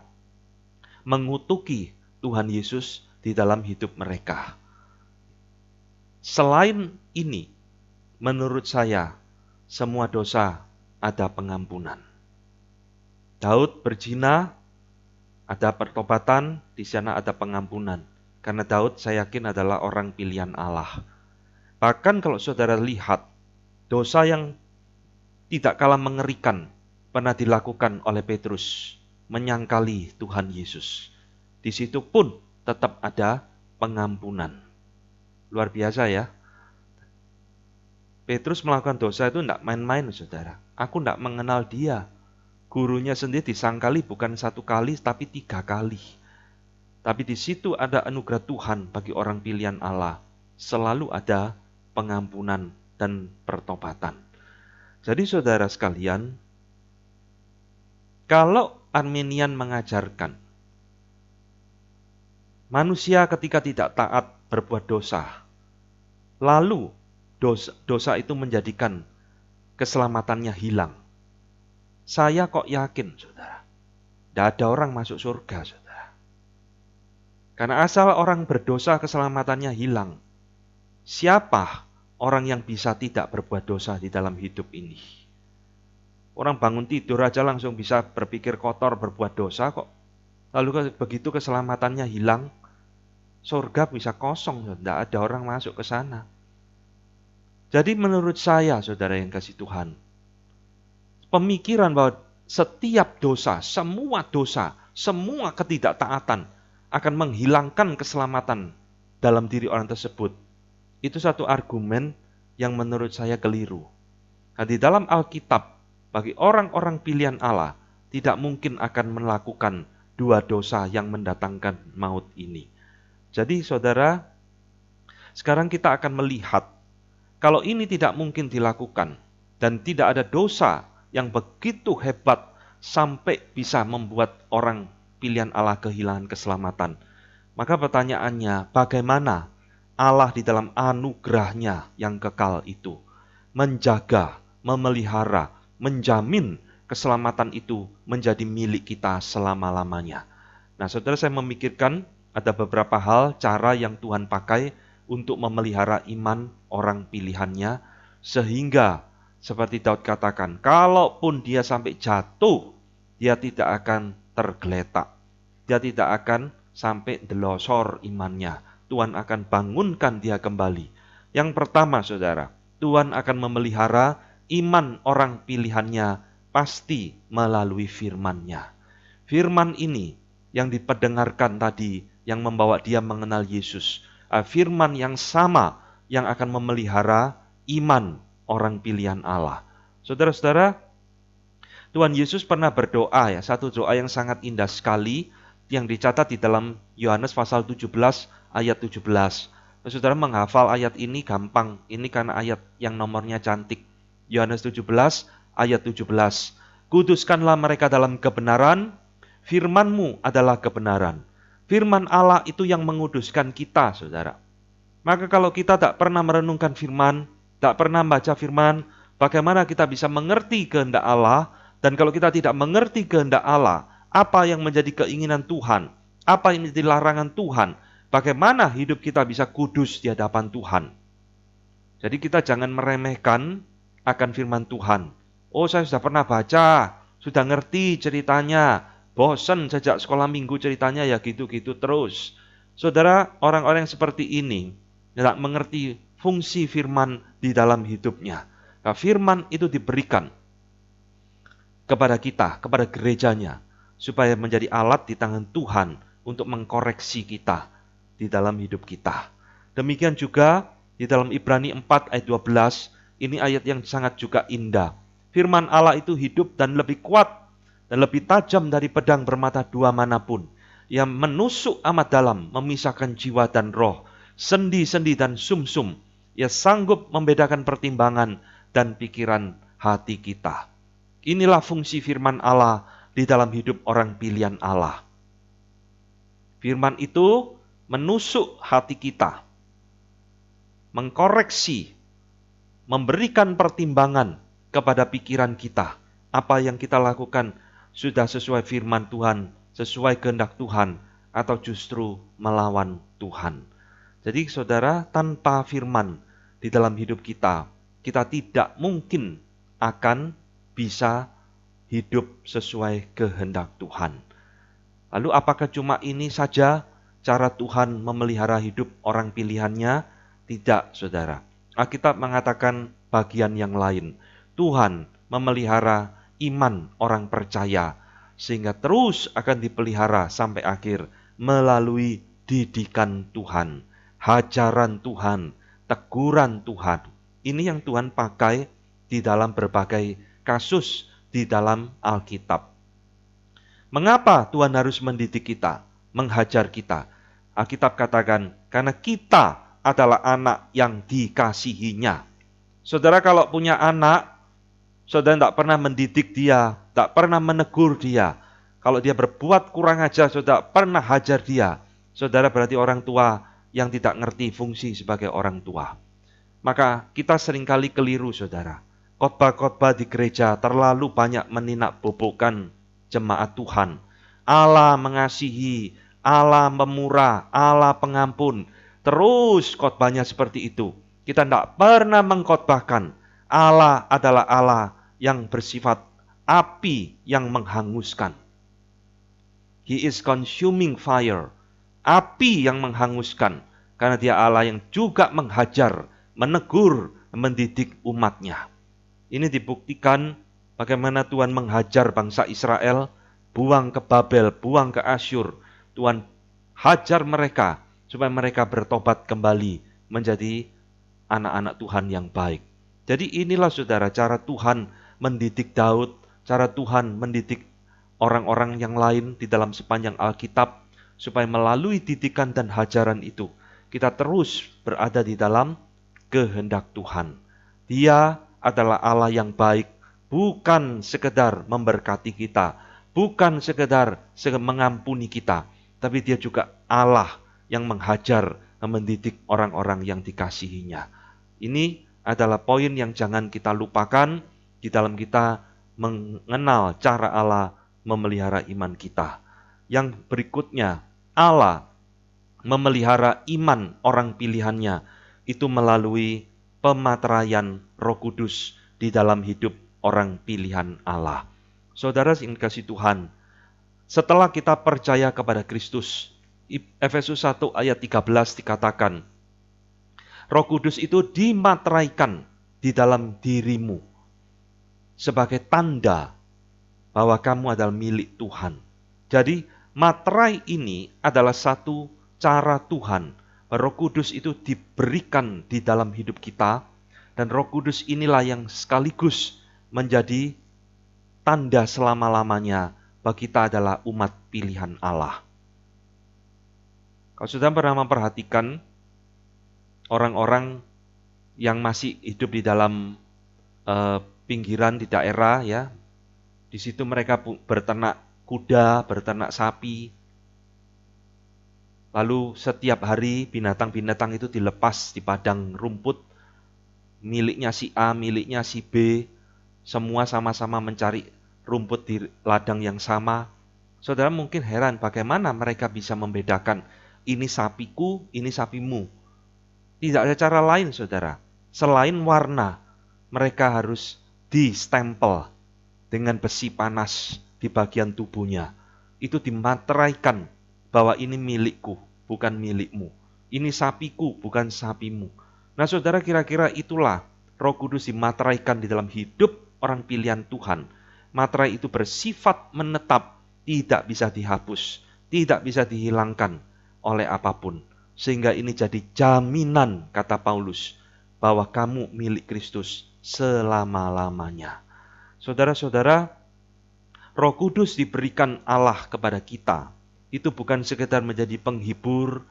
mengutuki Tuhan Yesus di dalam hidup mereka. Selain ini, menurut saya, semua dosa ada pengampunan. Daud berzina, ada pertobatan, di sana ada pengampunan. Karena Daud saya yakin adalah orang pilihan Allah. Bahkan kalau saudara lihat, dosa yang tidak kalah mengerikan pernah dilakukan oleh Petrus, menyangkali Tuhan Yesus. Di situ pun tetap ada pengampunan. Luar biasa ya. Petrus melakukan dosa itu tidak main-main, saudara. Aku tidak mengenal dia. Gurunya sendiri disangkali bukan 1 kali, tapi 3 kali. Tapi di situ ada anugerah Tuhan bagi orang pilihan Allah. Selalu ada pengampunan dan pertobatan. Jadi saudara sekalian, kalau Arminian mengajarkan manusia ketika tidak taat berbuat dosa, lalu dosa itu menjadikan keselamatannya hilang. Saya kok yakin, saudara, tidak ada orang masuk surga, saudara. Karena asal orang berdosa keselamatannya hilang. Siapa orang yang bisa tidak berbuat dosa di dalam hidup ini? Orang bangun tidur aja langsung bisa berpikir kotor, berbuat dosa kok. Lalu begitu keselamatannya hilang, surga bisa kosong, tidak ada orang masuk ke sana. Jadi menurut saya, saudara yang kasih Tuhan, pemikiran bahwa setiap dosa, semua ketidaktaatan akan menghilangkan keselamatan dalam diri orang tersebut. Itu satu argumen yang menurut saya keliru. Nah, di dalam Alkitab, bagi orang-orang pilihan Allah, tidak mungkin akan melakukan dua dosa yang mendatangkan maut ini. Jadi saudara, sekarang kita akan melihat, kalau ini tidak mungkin dilakukan, dan tidak ada dosa yang begitu hebat sampai bisa membuat orang pilihan Allah kehilangan keselamatan. Maka pertanyaannya, bagaimana Allah di dalam anugerahnya yang kekal itu menjaga, memelihara, menjamin keselamatan itu menjadi milik kita selama-lamanya. Nah, saudara, saya memikirkan ada beberapa hal, cara yang Tuhan pakai untuk memelihara iman orang pilihannya, sehingga seperti Daud katakan, kalaupun dia sampai jatuh, dia tidak akan tergeletak. Dia tidak akan sampai delosor imannya. Tuhan akan bangunkan dia kembali. Yang pertama, saudara, Tuhan akan memelihara iman orang pilihannya pasti melalui firman-Nya. Firman ini yang diperdengarkan tadi, yang membawa dia mengenal Yesus. Firman yang sama yang akan memelihara iman orang pilihan Allah. Saudara-saudara, Tuhan Yesus pernah berdoa, satu doa yang sangat indah sekali, yang dicatat di dalam Yohanes pasal 17 ayat 17. Saudara menghafal ayat ini gampang, ini karena ayat yang nomornya cantik. Yohanes 17 ayat 17. Kuduskanlah mereka dalam kebenaran, firman-Mu adalah kebenaran. Firman Allah itu yang menguduskan kita, saudara. Maka kalau kita tak pernah merenungkan firman, tak pernah baca firman, bagaimana kita bisa mengerti kehendak Allah? Dan kalau kita tidak mengerti kehendak Allah, apa yang menjadi keinginan Tuhan, apa yang menjadi larangan Tuhan, bagaimana hidup kita bisa kudus di hadapan Tuhan? Jadi kita jangan meremehkan akan firman Tuhan. Oh, saya sudah pernah baca, sudah ngerti ceritanya, bosan sejak sekolah minggu ceritanya ya gitu-gitu terus. Saudara, orang-orang yang seperti ini tidak mengerti fungsi firman di dalam hidupnya. Nah, firman itu diberikan kepada kita, kepada gerejanya, supaya menjadi alat di tangan Tuhan untuk mengkoreksi kita di dalam hidup kita. Demikian juga di dalam Ibrani 4 ayat 12, ini ayat yang sangat juga indah. Firman Allah itu hidup dan lebih kuat dan lebih tajam dari pedang bermata dua manapun, yang menusuk amat dalam, memisahkan jiwa dan roh, sendi-sendi dan sumsum. Ia sanggup membedakan pertimbangan dan pikiran hati kita. Inilah fungsi firman Allah di dalam hidup orang pilihan Allah. Firman itu menusuk hati kita, mengkoreksi, memberikan pertimbangan kepada pikiran kita. Apa yang kita lakukan sudah sesuai firman Tuhan, sesuai kehendak Tuhan, atau justru melawan Tuhan. Jadi saudara, tanpa firman di dalam hidup kita, kita tidak mungkin akan bisa hidup sesuai kehendak Tuhan. Lalu apakah cuma ini saja cara Tuhan memelihara hidup orang pilihannya? Tidak, saudara. Alkitab mengatakan bagian yang lain. Tuhan memelihara iman orang percaya, sehingga terus akan dipelihara sampai akhir melalui didikan Tuhan, hajaran Tuhan, teguran Tuhan. Ini yang Tuhan pakai di dalam berbagai kasus di dalam Alkitab. Mengapa Tuhan harus mendidik kita, menghajar kita? Alkitab katakan, karena kita adalah anak yang dikasihinya. Saudara kalau punya anak, saudara tidak pernah mendidik dia, tidak pernah menegur dia. Kalau dia berbuat kurang ajar, saudara pernah hajar dia. Saudara berarti orang tua yang tidak ngerti fungsi sebagai orang tua. Maka kita seringkali keliru, saudara. Khotbah-khotbah di gereja terlalu banyak meninakbobokkan jemaat Tuhan. Allah mengasihi, Allah pemurah, Allah pengampun. Terus khotbahnya seperti itu. Kita tidak pernah mengkhotbahkan Allah adalah Allah yang bersifat api yang menghanguskan. He is consuming fire. Api yang menghanguskan. Karena dia Allah yang juga menghajar, menegur, mendidik umatnya. Ini dibuktikan bagaimana Tuhan menghajar bangsa Israel, buang ke Babel, buang ke Asyur. Tuhan hajar mereka supaya mereka bertobat kembali menjadi anak-anak Tuhan yang baik. Jadi inilah saudara cara Tuhan mendidik Daud, cara Tuhan mendidik orang-orang yang lain di dalam sepanjang Alkitab, supaya melalui didikan dan hajaran itu, kita terus berada di dalam kehendak Tuhan. Dia adalah Allah yang baik, bukan sekedar memberkati kita, bukan sekedar mengampuni kita, tapi dia juga Allah yang menghajar, mendidik orang-orang yang dikasihinya. Ini adalah poin yang jangan kita lupakan di dalam kita mengenal cara Allah memelihara iman kita. Yang berikutnya, Allah memelihara iman orang pilihannya itu melalui pemateraian Roh Kudus di dalam hidup orang pilihan Allah. Saudara yang kasih Tuhan, setelah kita percaya kepada Kristus, Efesus 1 ayat 13 dikatakan, Roh Kudus itu dimateraikan di dalam dirimu sebagai tanda bahwa kamu adalah milik Tuhan. Jadi materai ini adalah satu cara Tuhan. Roh Kudus itu diberikan di dalam hidup kita, dan Roh Kudus inilah yang sekaligus menjadi tanda selama-lamanya bahwa kita adalah umat pilihan Allah. Kalau sudah pernah memperhatikan orang-orang yang masih hidup di dalam pinggiran di daerah, ya, di situ mereka berternak kuda, berternak sapi. Lalu setiap hari binatang-binatang itu dilepas di padang rumput, miliknya si A, miliknya si B, semua sama-sama mencari rumput di ladang yang sama. Saudara mungkin heran bagaimana mereka bisa membedakan ini sapiku, ini sapimu. Tidak ada cara lain, saudara. Selain warna, mereka harus distempel dengan besi panas di bagian tubuhnya. Itu dimateraikan bahwa ini milikku, bukan milikmu. Ini sapiku, bukan sapimu. Nah, saudara, kira-kira itulah Roh Kudus dimateraikan di dalam hidup orang pilihan Tuhan. Materai itu bersifat menetap, tidak bisa dihapus, tidak bisa dihilangkan oleh apapun. Sehingga ini jadi jaminan, kata Paulus, bahwa kamu milik Kristus selama-lamanya. Saudara-saudara, Roh Kudus diberikan Allah kepada kita. Itu bukan sekedar menjadi penghibur,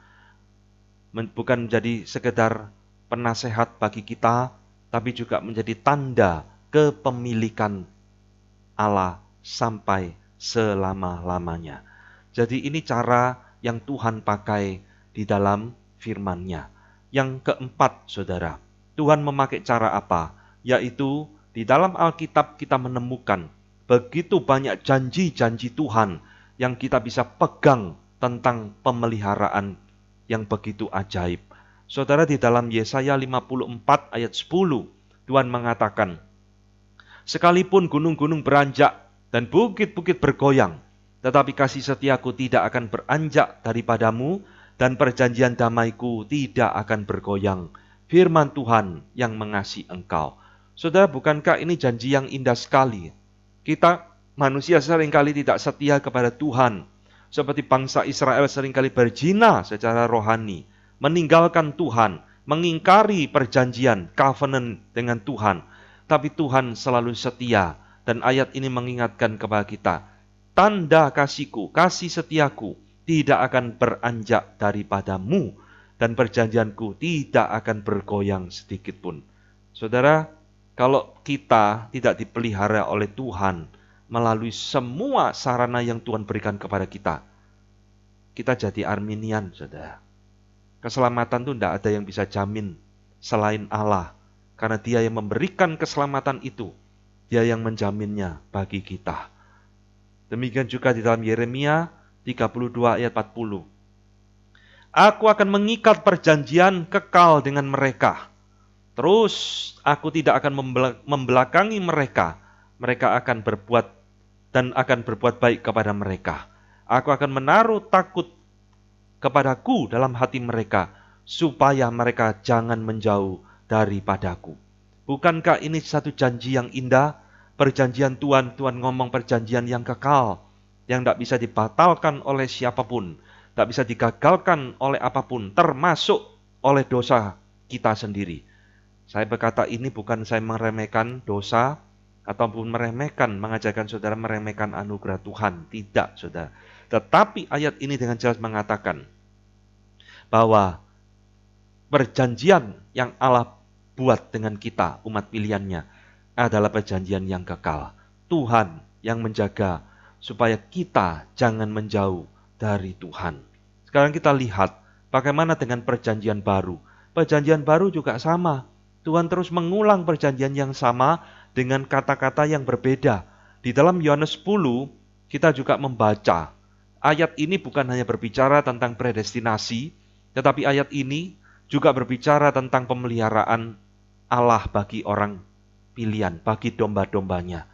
bukan menjadi sekedar penasehat bagi kita, tapi juga menjadi tanda kepemilikan Allah sampai selama-lamanya. Jadi ini cara yang Tuhan pakai di dalam firman-Nya. Yang keempat, saudara, Tuhan memakai cara apa? Yaitu di dalam Alkitab kita menemukan begitu banyak janji-janji Tuhan yang kita bisa pegang tentang pemeliharaan yang begitu ajaib. Saudara, di dalam Yesaya 54 ayat 10, Tuhan mengatakan, sekalipun gunung-gunung beranjak dan bukit-bukit bergoyang, tetapi kasih setiaku tidak akan beranjak daripadamu, dan perjanjian damaiku tidak akan bergoyang. Firman Tuhan yang mengasihi engkau. Saudara, bukankah ini janji yang indah sekali? Kita manusia seringkali tidak setia kepada Tuhan. Seperti bangsa Israel seringkali berzina secara rohani, meninggalkan Tuhan, mengingkari perjanjian, covenant dengan Tuhan. Tapi Tuhan selalu setia, dan ayat ini mengingatkan kepada kita, tanda kasihku, kasih setiaku, tidak akan beranjak daripadamu, dan perjanjianku tidak akan bergoyang sedikit pun. Saudara, kalau kita tidak dipelihara oleh Tuhan melalui semua sarana yang Tuhan berikan kepada kita, kita jadi Arminian, saudara. Keselamatan itu tidak ada yang bisa jamin selain Allah, karena Dia yang memberikan keselamatan itu, Dia yang menjaminnya bagi kita. Demikian juga di dalam Yeremia 32 ayat 40. Aku akan mengikat perjanjian kekal dengan mereka. Terus aku tidak akan membelakangi mereka. Mereka akan berbuat dan akan berbuat baik kepada mereka. Aku akan menaruh takut kepadaku dalam hati mereka, supaya mereka jangan menjauh daripadaku. Bukankah ini satu janji yang indah? Perjanjian Tuhan, Tuhan ngomong perjanjian yang kekal, yang tidak bisa dibatalkan oleh siapapun, tidak bisa digagalkan oleh apapun, termasuk oleh dosa kita sendiri. Saya berkata ini bukan saya meremehkan dosa, ataupun mengajarkan saudara meremehkan anugerah Tuhan. Tidak, saudara. Tetapi ayat ini dengan jelas mengatakan bahwa perjanjian yang Allah buat dengan kita, umat pilihannya, adalah perjanjian yang kekal. Tuhan yang menjaga supaya kita jangan menjauh dari Tuhan. Sekarang kita lihat bagaimana dengan perjanjian baru. Perjanjian baru juga sama. Tuhan terus mengulang perjanjian yang sama dengan kata-kata yang berbeda. Di dalam Yohanes 10, kita juga membaca. Ayat ini bukan hanya berbicara tentang predestinasi, tetapi ayat ini juga berbicara tentang pemeliharaan Allah bagi orang pilihan, bagi domba-dombanya.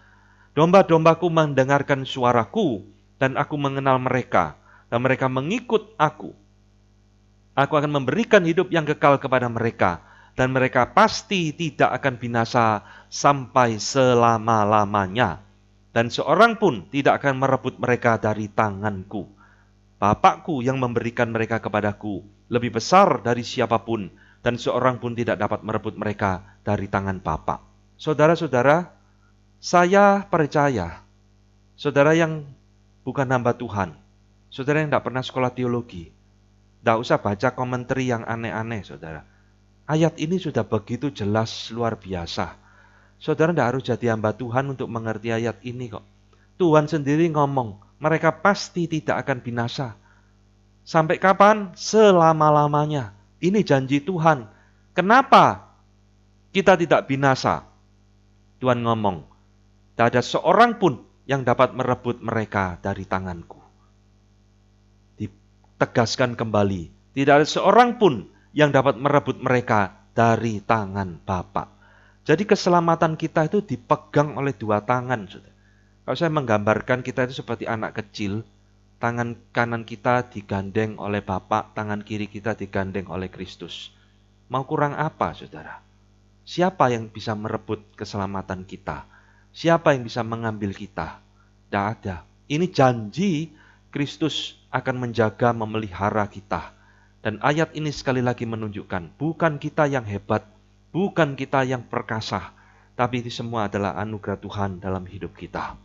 Domba-dombaku mendengarkan suaraku, dan aku mengenal mereka, dan mereka mengikut aku akan memberikan hidup yang kekal kepada mereka, dan mereka pasti tidak akan binasa sampai selama-lamanya. Dan seorang pun tidak akan merebut mereka dari tanganku. Bapakku yang memberikan mereka kepadaku lebih besar dari siapapun, dan seorang pun tidak dapat merebut mereka dari tangan Bapa. Saudara-saudara, saya percaya, saudara yang bukan hamba Tuhan, saudara yang tidak pernah sekolah teologi, tidak usah baca komentari yang aneh-aneh, saudara. Ayat ini sudah begitu jelas, luar biasa. Saudara tidak harus jadi hamba Tuhan untuk mengerti ayat ini kok. Tuhan sendiri ngomong, mereka pasti tidak akan binasa. Sampai kapan? Selama-lamanya. Ini janji Tuhan. Kenapa kita tidak binasa? Tuhan ngomong, tidak ada seorang pun yang dapat merebut mereka dari tanganku. Ditegaskan kembali, tidak ada seorang pun yang dapat merebut mereka dari tangan Bapa. Jadi keselamatan kita itu dipegang oleh dua tangan. Kalau saya menggambarkan kita itu seperti anak kecil, tangan kanan kita digandeng oleh Bapa, tangan kiri kita digandeng oleh Kristus. Mau kurang apa, saudara? Siapa yang bisa merebut keselamatan kita? Siapa yang bisa mengambil kita? Tidak ada. Ini janji Kristus akan menjaga, memelihara kita. Dan ayat ini sekali lagi menunjukkan, bukan kita yang hebat, bukan kita yang perkasa, tapi itu semua adalah anugerah Tuhan dalam hidup kita.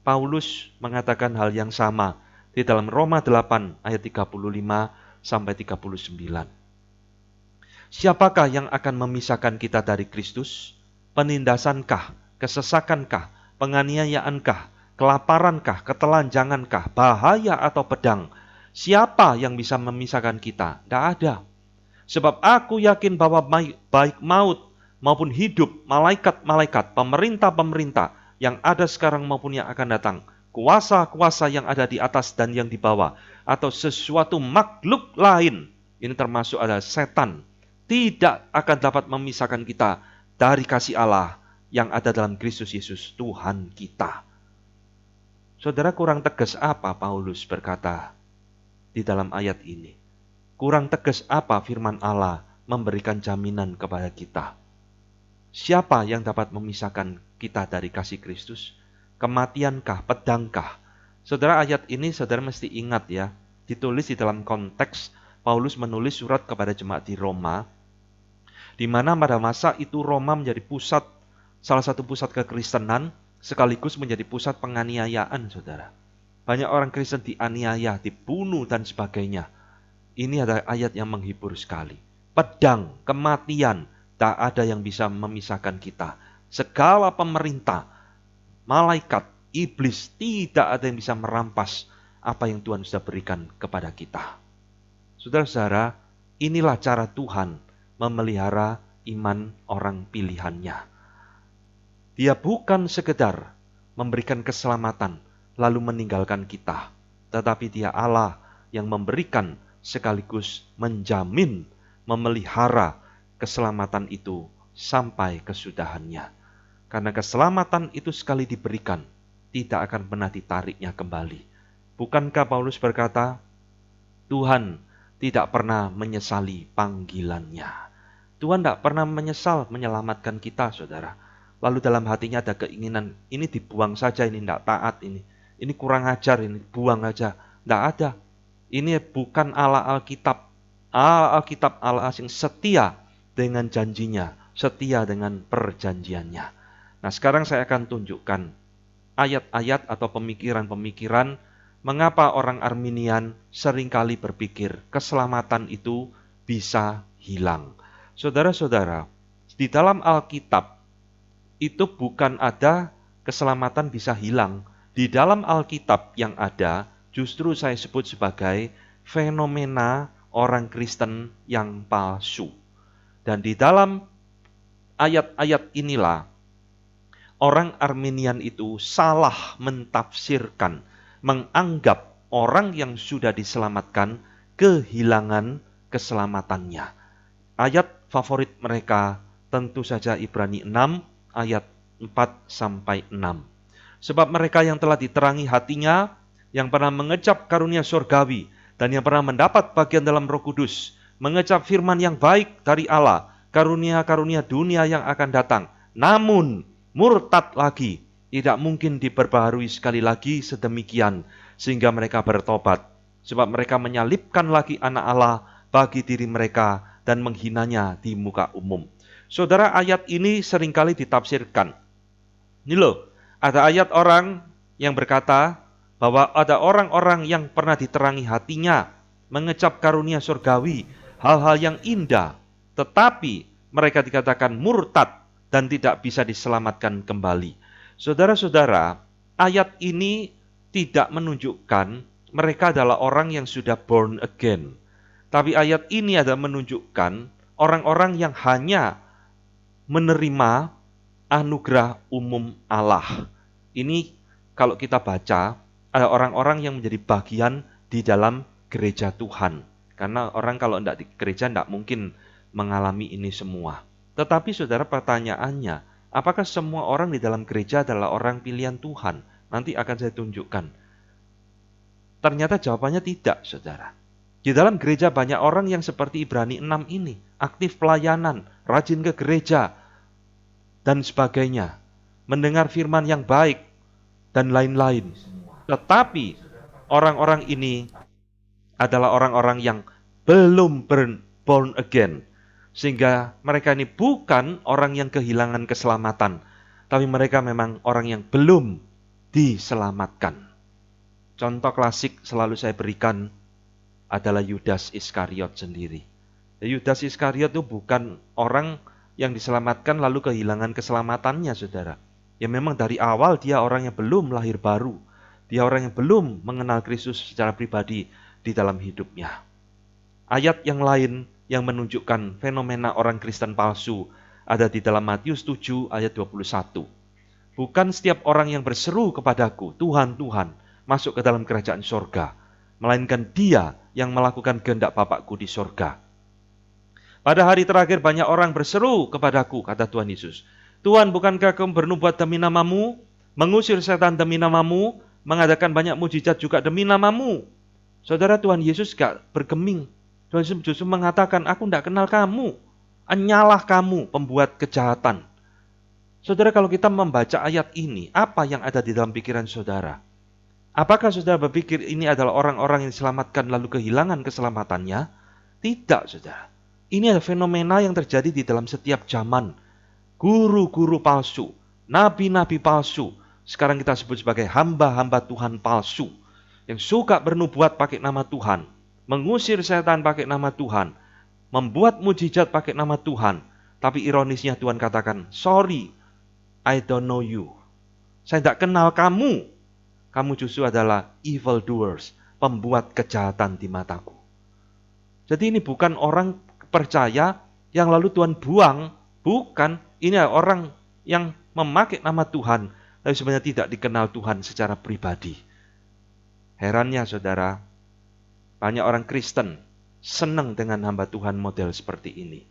Paulus mengatakan hal yang sama di dalam Roma 8 ayat 35 sampai 39. Siapakah yang akan memisahkan kita dari Kristus? Penindasankah, kesesakankah, penganiayaankah, kelaparankah, ketelanjangankah, bahaya atau pedang? Siapa yang bisa memisahkan kita? Tidak ada. Sebab aku yakin bahwa baik maut maupun hidup, malaikat-malaikat, pemerintah-pemerintah yang ada sekarang maupun yang akan datang, kuasa-kuasa yang ada di atas dan yang di bawah, atau sesuatu makhluk lain, ini termasuk adalah setan, tidak akan dapat memisahkan kita dari kasih Allah yang ada dalam Kristus Yesus Tuhan kita. Saudara, kurang tegas apa Paulus berkata di dalam ayat ini? Kurang tegas apa firman Allah memberikan jaminan kepada kita? Siapa yang dapat memisahkan kita dari kasih Kristus? Kematiankah, pedangkah? Saudara, ayat ini saudara mesti ingat ya, ditulis di dalam konteks Paulus menulis surat kepada jemaat di Roma, di mana pada masa itu Roma menjadi pusat, salah satu pusat kekristenan, sekaligus menjadi pusat penganiayaan, saudara. Banyak orang Kristen dianiaya, dibunuh dan sebagainya. Ini adalah ayat yang menghibur sekali. Pedang, kematian, tak ada yang bisa memisahkan kita. Segala pemerintah, malaikat, iblis, tidak ada yang bisa merampas apa yang Tuhan sudah berikan kepada kita. Saudara-saudara, inilah cara Tuhan memelihara iman orang pilihannya. Dia bukan sekedar memberikan keselamatan lalu meninggalkan kita, tetapi Dia Allah yang memberikan sekaligus menjamin, memelihara keselamatan itu sampai kesudahannya. Karena keselamatan itu sekali diberikan, tidak akan pernah ditariknya kembali. Bukankah Paulus berkata, Tuhan tidak pernah menyesali panggilannya. Tuhan tidak pernah menyesal menyelamatkan kita, saudara. Lalu dalam hatinya ada keinginan, ini dibuang saja, ini tidak taat, ini kurang ajar, ini buang aja. Tidak ada. Ini bukan Allah Alkitab. Allah Alkitab Allah asing setia dengan janjinya, setia dengan perjanjiannya. Nah, sekarang saya akan tunjukkan ayat-ayat atau pemikiran-pemikiran mengapa orang Arminian seringkali berpikir keselamatan itu bisa hilang. Saudara-saudara, di dalam Alkitab itu bukan ada keselamatan bisa hilang. Di dalam Alkitab yang ada justru saya sebut sebagai fenomena orang Kristen yang palsu. Dan di dalam ayat-ayat inilah orang Arminian itu salah mentafsirkan, menganggap orang yang sudah diselamatkan kehilangan keselamatannya. Ayat favorit mereka tentu saja Ibrani 6 ayat 4-6. Sebab mereka yang telah diterangi hatinya yang pernah mengecap karunia surgawi, dan yang pernah mendapat bagian dalam Roh Kudus, mengecap firman yang baik dari Allah, karunia-karunia dunia yang akan datang, namun murtad lagi, tidak mungkin diperbaharui sekali lagi sedemikian, sehingga mereka bertobat, sebab mereka menyalibkan lagi anak Allah bagi diri mereka, dan menghinanya di muka umum. Saudara, ayat ini seringkali ditafsirkan. Ini loh, ada ayat orang yang berkata bahwa ada orang-orang yang pernah diterangi hatinya, mengecap karunia surgawi, hal-hal yang indah, tetapi mereka dikatakan murtad dan tidak bisa diselamatkan kembali. Saudara-saudara, ayat ini tidak menunjukkan mereka adalah orang yang sudah born again. Tapi ayat ini adalah menunjukkan orang-orang yang hanya menerima anugerah umum Allah. Ini kalau kita baca, ada orang-orang yang menjadi bagian di dalam gereja Tuhan. Karena orang kalau tidak di gereja tidak mungkin mengalami ini semua. Tetapi saudara, pertanyaannya, apakah semua orang di dalam gereja adalah orang pilihan Tuhan? Nanti akan saya tunjukkan. Ternyata jawabannya tidak, saudara. Di dalam gereja banyak orang yang seperti Ibrani 6 ini, aktif pelayanan, rajin ke gereja, dan sebagainya, mendengar firman yang baik, dan lain-lain. Tetapi orang-orang ini adalah orang-orang yang belum born again, sehingga mereka ini bukan orang yang kehilangan keselamatan, tapi mereka memang orang yang belum diselamatkan. Contoh klasik selalu saya berikan adalah Yudas Iskariot sendiri. Yudas Iskariot itu bukan orang yang diselamatkan lalu kehilangan keselamatannya, saudara. Ya memang dari awal dia orang yang belum lahir baru. Dia orang yang belum mengenal Kristus secara pribadi di dalam hidupnya. Ayat yang lain yang menunjukkan fenomena orang Kristen palsu ada di dalam Matius 7 ayat 21. Bukan setiap orang yang berseru kepadaku, Tuhan, Tuhan, masuk ke dalam kerajaan sorga, melainkan dia yang melakukan kehendak Bapakku di sorga. Pada hari terakhir banyak orang berseru kepadaku, kata Tuhan Yesus. Tuhan, bukankah kamu bernubuat demi namamu, mengusir setan demi namamu, mengadakan banyak mujizat juga demi namamu? Saudara, Tuhan Yesus gak bergeming. Tuhan Yesus justru mengatakan, aku tidak kenal kamu. Anyalah kamu pembuat kejahatan. Saudara, kalau kita membaca ayat ini, apa yang ada di dalam pikiran saudara? Apakah saudara berpikir ini adalah orang-orang yang diselamatkan lalu kehilangan keselamatannya? Tidak, saudara. Ini adalah fenomena yang terjadi di dalam setiap zaman. Guru-guru palsu, nabi-nabi palsu, sekarang kita sebut sebagai hamba-hamba Tuhan palsu, yang suka bernubuat pakai nama Tuhan, mengusir setan pakai nama Tuhan, membuat mujizat pakai nama Tuhan. Tapi ironisnya Tuhan katakan, sorry, I don't know you. Saya tidak kenal kamu. Kamu justru adalah evil doers, pembuat kejahatan di mataku. Jadi ini bukan orang percaya yang lalu Tuhan buang, bukan. Ini orang yang memakai nama Tuhan, tapi sebenarnya tidak dikenal Tuhan secara pribadi. Herannya saudara, banyak orang Kristen senang dengan hamba Tuhan model seperti ini.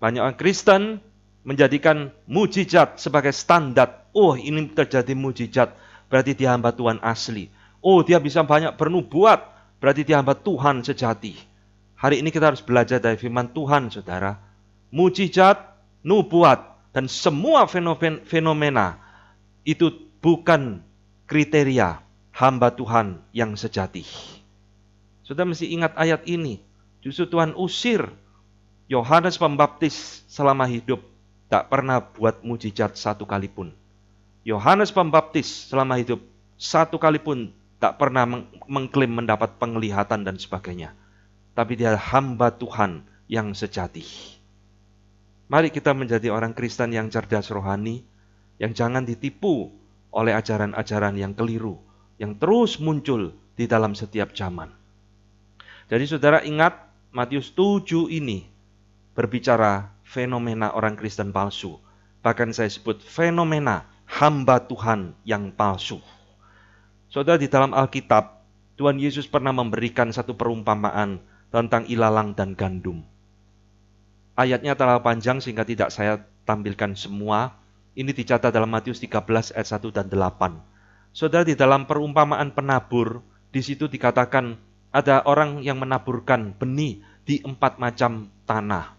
Banyak orang Kristen menjadikan mujizat sebagai standar. Oh, ini terjadi mujizat, berarti dia hamba Tuhan asli. Oh, dia bisa banyak bernubuat, berarti dia hamba Tuhan sejati. Hari ini kita harus belajar dari firman Tuhan, saudara. Mujizat, nubuat, dan semua fenomena itu bukan kriteria hamba Tuhan yang sejati. Saudara mesti ingat ayat ini. Justru Tuhan usir Yohanes Pembaptis selama hidup, tak pernah buat mujizat satu kali pun. Yohanes Pembaptis selama hidup satu kali pun tak pernah mengklaim mendapat penglihatan dan sebagainya. Tapi dia hamba Tuhan yang sejati. Mari kita menjadi orang Kristen yang cerdas rohani, yang jangan ditipu oleh ajaran-ajaran yang keliru, yang terus muncul di dalam setiap zaman. Jadi saudara ingat, Matius 7 ini berbicara fenomena orang Kristen palsu. Bahkan saya sebut fenomena hamba Tuhan yang palsu. Saudara, di dalam Alkitab, Tuhan Yesus pernah memberikan satu perumpamaan tentang ilalang dan gandum. Ayatnya terlalu panjang sehingga tidak saya tampilkan semua. Ini dicatat dalam Matius 13 ayat 1 dan 8. Saudara, di dalam perumpamaan penabur, di situ dikatakan ada orang yang menaburkan benih di 4 macam tanah.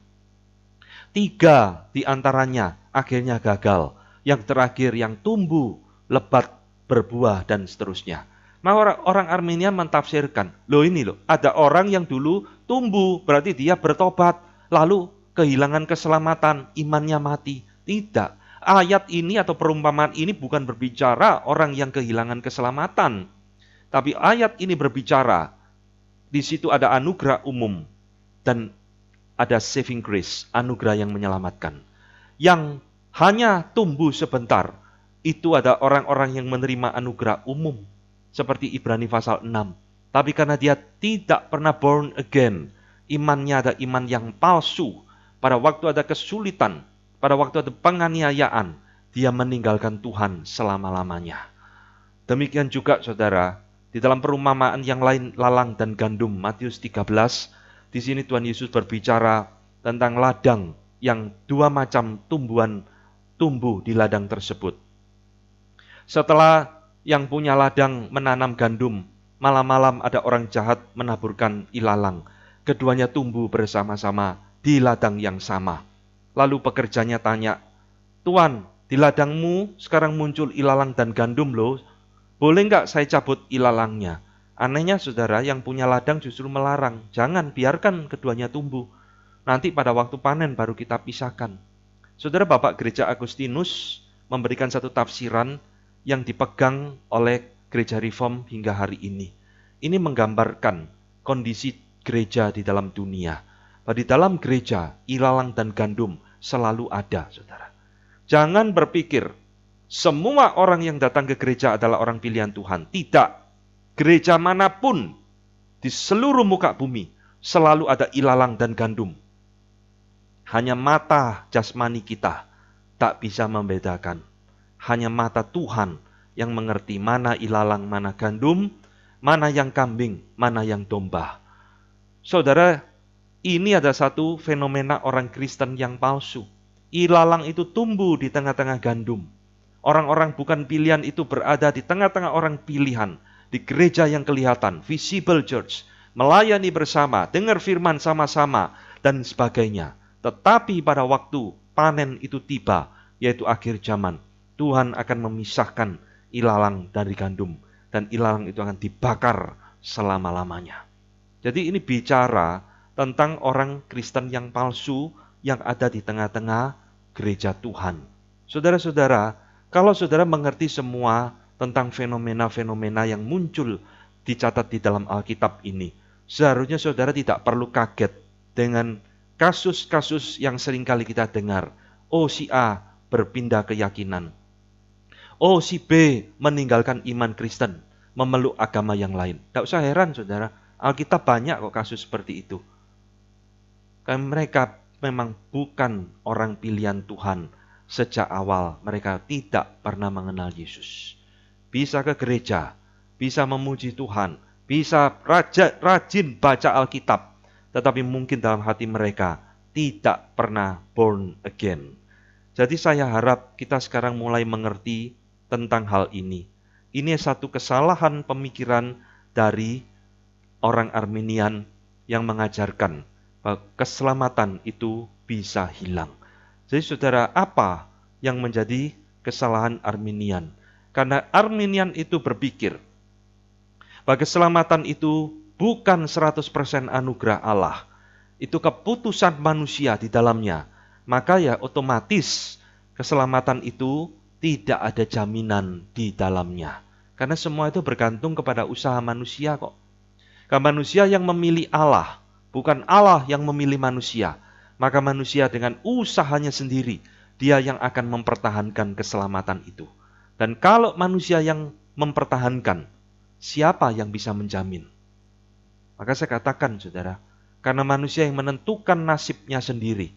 3 di antaranya akhirnya gagal. Yang terakhir yang tumbuh, lebat, berbuah, dan seterusnya. Maka orang Armenia mentafsirkan, ada orang yang dulu tumbuh, berarti dia bertobat, lalu kehilangan keselamatan, imannya mati. Tidak. Ayat ini atau perumpamaan ini bukan berbicara orang yang kehilangan keselamatan. Tapi ayat ini berbicara, di situ ada anugerah umum dan ada saving grace, anugerah yang menyelamatkan. Yang hanya tumbuh sebentar, itu ada orang-orang yang menerima anugerah umum. Seperti Ibrani pasal 6. Tapi karena dia tidak pernah born again, imannya ada iman yang palsu. Pada waktu ada kesulitan, pada waktu ada penganiayaan, dia meninggalkan Tuhan selama-lamanya. Demikian juga saudara, di dalam perumpamaan yang lain lalang dan gandum, Matius 13, di sini Tuhan Yesus berbicara tentang ladang yang 2 macam tumbuhan tumbuh di ladang tersebut. Setelah yang punya ladang menanam gandum, malam-malam ada orang jahat menaburkan ilalang. Keduanya tumbuh bersama-sama di ladang yang sama. Lalu pekerjanya tanya, "Tuan, di ladangmu sekarang muncul ilalang dan gandum loh. Boleh nggak saya cabut ilalangnya?" Anehnya saudara, yang punya ladang justru melarang. Jangan, biarkan keduanya tumbuh. Nanti pada waktu panen baru kita pisahkan. Saudara, Bapak Gereja Agustinus memberikan satu tafsiran yang dipegang oleh Gereja Reform hingga hari ini. Ini menggambarkan kondisi gereja di dalam dunia. Bahwa di dalam gereja, ilalang dan gandum selalu ada, saudara. Jangan berpikir semua orang yang datang ke gereja adalah orang pilihan Tuhan. Tidak. Gereja manapun di seluruh muka bumi selalu ada ilalang dan gandum. Hanya mata jasmani kita tak bisa membedakan. Hanya mata Tuhan yang mengerti mana ilalang, mana gandum, mana yang kambing, mana yang domba. Saudara, ini ada satu fenomena orang Kristen yang palsu. Ilalang itu tumbuh di tengah-tengah gandum. Orang-orang bukan pilihan itu berada di tengah-tengah orang pilihan. Di gereja yang kelihatan, visible church, melayani bersama, dengar firman sama-sama, dan sebagainya. Tetapi pada waktu panen itu tiba, yaitu akhir zaman, Tuhan akan memisahkan ilalang dari gandum. Dan ilalang itu akan dibakar selama-lamanya. Jadi ini bicara tentang orang Kristen yang palsu yang ada di tengah-tengah gereja Tuhan. Saudara-saudara, kalau saudara mengerti semua tentang fenomena-fenomena yang muncul dicatat di dalam Alkitab ini, seharusnya saudara tidak perlu kaget dengan kasus-kasus yang seringkali kita dengar. Oh, si A berpindah keyakinan. Oh, si B meninggalkan iman Kristen, memeluk agama yang lain. Tidak usah heran saudara, Alkitab banyak kok kasus seperti itu. Karena mereka memang bukan orang pilihan Tuhan. Sejak awal mereka tidak pernah mengenal Yesus. Bisa ke gereja, bisa memuji Tuhan, bisa rajin baca Alkitab, tetapi mungkin dalam hati mereka tidak pernah born again. Jadi saya harap kita sekarang mulai mengerti tentang hal ini. Ini satu kesalahan pemikiran dari orang Armenian yang mengajarkan bahwa keselamatan itu bisa hilang. Jadi saudara, apa yang menjadi kesalahan Armenian? Karena Armenian itu berpikir bahwa keselamatan itu bukan 100% anugerah Allah. Itu keputusan manusia di dalamnya. Maka ya otomatis keselamatan itu tidak ada jaminan di dalamnya. Karena semua itu bergantung kepada usaha manusia kok. Karena manusia yang memilih Allah, bukan Allah yang memilih manusia. Maka manusia dengan usahanya sendiri, dia yang akan mempertahankan keselamatan itu. Dan kalau manusia yang mempertahankan, siapa yang bisa menjamin? Maka saya katakan saudara, karena manusia yang menentukan nasibnya sendiri,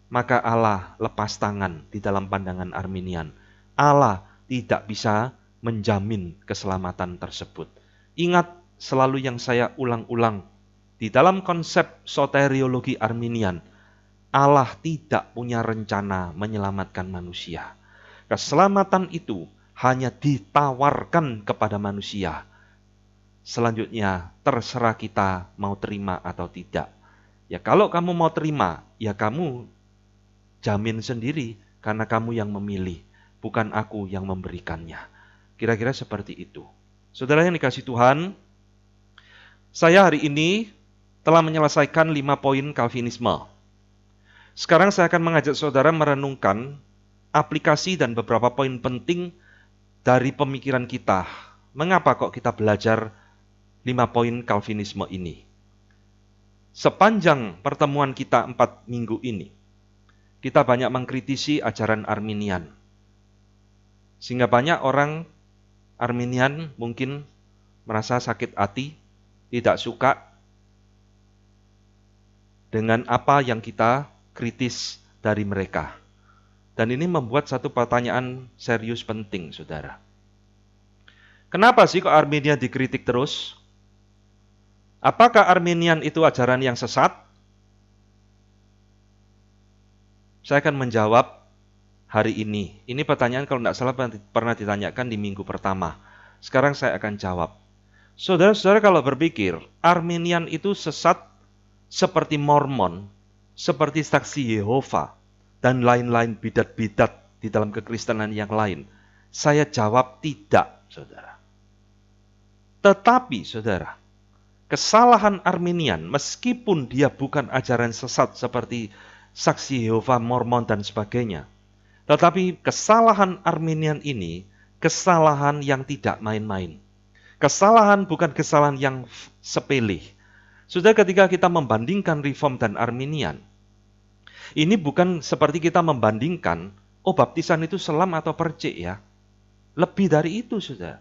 maka Allah lepas tangan di dalam pandangan Arminian. Allah tidak bisa menjamin keselamatan tersebut. Ingat selalu yang saya ulang-ulang, di dalam konsep soteriologi Arminian, Allah tidak punya rencana menyelamatkan manusia. Keselamatan itu hanya ditawarkan kepada manusia. Selanjutnya, terserah kita mau terima atau tidak. Ya kalau kamu mau terima, ya kamu jamin sendiri karena kamu yang memilih, bukan aku yang memberikannya. Kira-kira seperti itu. Saudara yang dikasihi Tuhan, saya hari ini telah menyelesaikan 5 poin Calvinisme. Sekarang saya akan mengajak saudara merenungkan aplikasi dan beberapa poin penting dari pemikiran kita. Mengapa kok kita belajar 5 poin Calvinisme ini? Sepanjang pertemuan kita 4 minggu ini, kita banyak mengkritisi ajaran Arminian. Sehingga banyak orang Arminian mungkin merasa sakit hati, tidak suka dengan apa yang kita kritis dari mereka. Dan ini membuat satu pertanyaan serius penting, saudara. Kenapa sih kok Arminian dikritik terus? Apakah Arminian itu ajaran yang sesat? Saya akan menjawab hari ini. Ini pertanyaan kalau tidak salah pernah ditanyakan di minggu pertama. Sekarang saya akan jawab. Saudara-saudara kalau berpikir Arminian itu sesat seperti Mormon, seperti saksi Yehova, dan lain-lain bidat-bidat di dalam kekristenan yang lain, saya jawab tidak, saudara. Tetapi, saudara, kesalahan Arminian, meskipun dia bukan ajaran sesat seperti saksi Yehova, Mormon, dan sebagainya, tetapi kesalahan Arminian ini, kesalahan yang tidak main-main. Kesalahan bukan kesalahan yang sepele. Sudah ketika kita membandingkan Reform dan Arminian, ini bukan seperti kita membandingkan, baptisan itu selam atau percik ya. Lebih dari itu, saudara.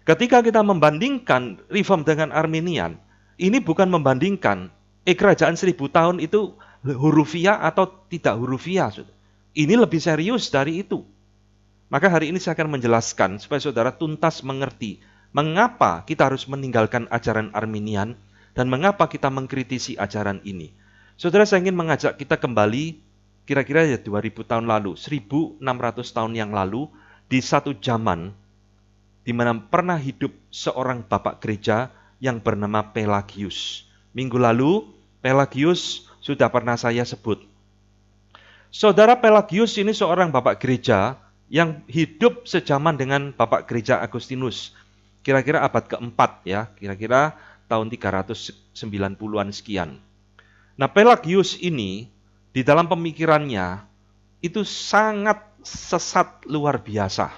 Ketika kita membandingkan Reform dengan Arminian, ini bukan membandingkan kerajaan 1000 tahun itu hurufiah atau tidak hurufiah. Saudara. Ini lebih serius dari itu. Maka hari ini saya akan menjelaskan supaya saudara tuntas mengerti mengapa kita harus meninggalkan ajaran Arminian dan mengapa kita mengkritisi ajaran ini. Saudara, saya ingin mengajak kita kembali kira-kira 2000 tahun lalu, 1600 tahun yang lalu, di satu zaman di mana pernah hidup seorang bapak gereja yang bernama Pelagius. Minggu lalu, Pelagius sudah pernah saya sebut. Saudara, Pelagius ini seorang bapak gereja yang hidup sejaman dengan bapak gereja Agustinus. Kira-kira abad keempat ya, kira-kira tahun 390-an sekian. Nah, Pelagius ini di dalam pemikirannya itu sangat sesat luar biasa.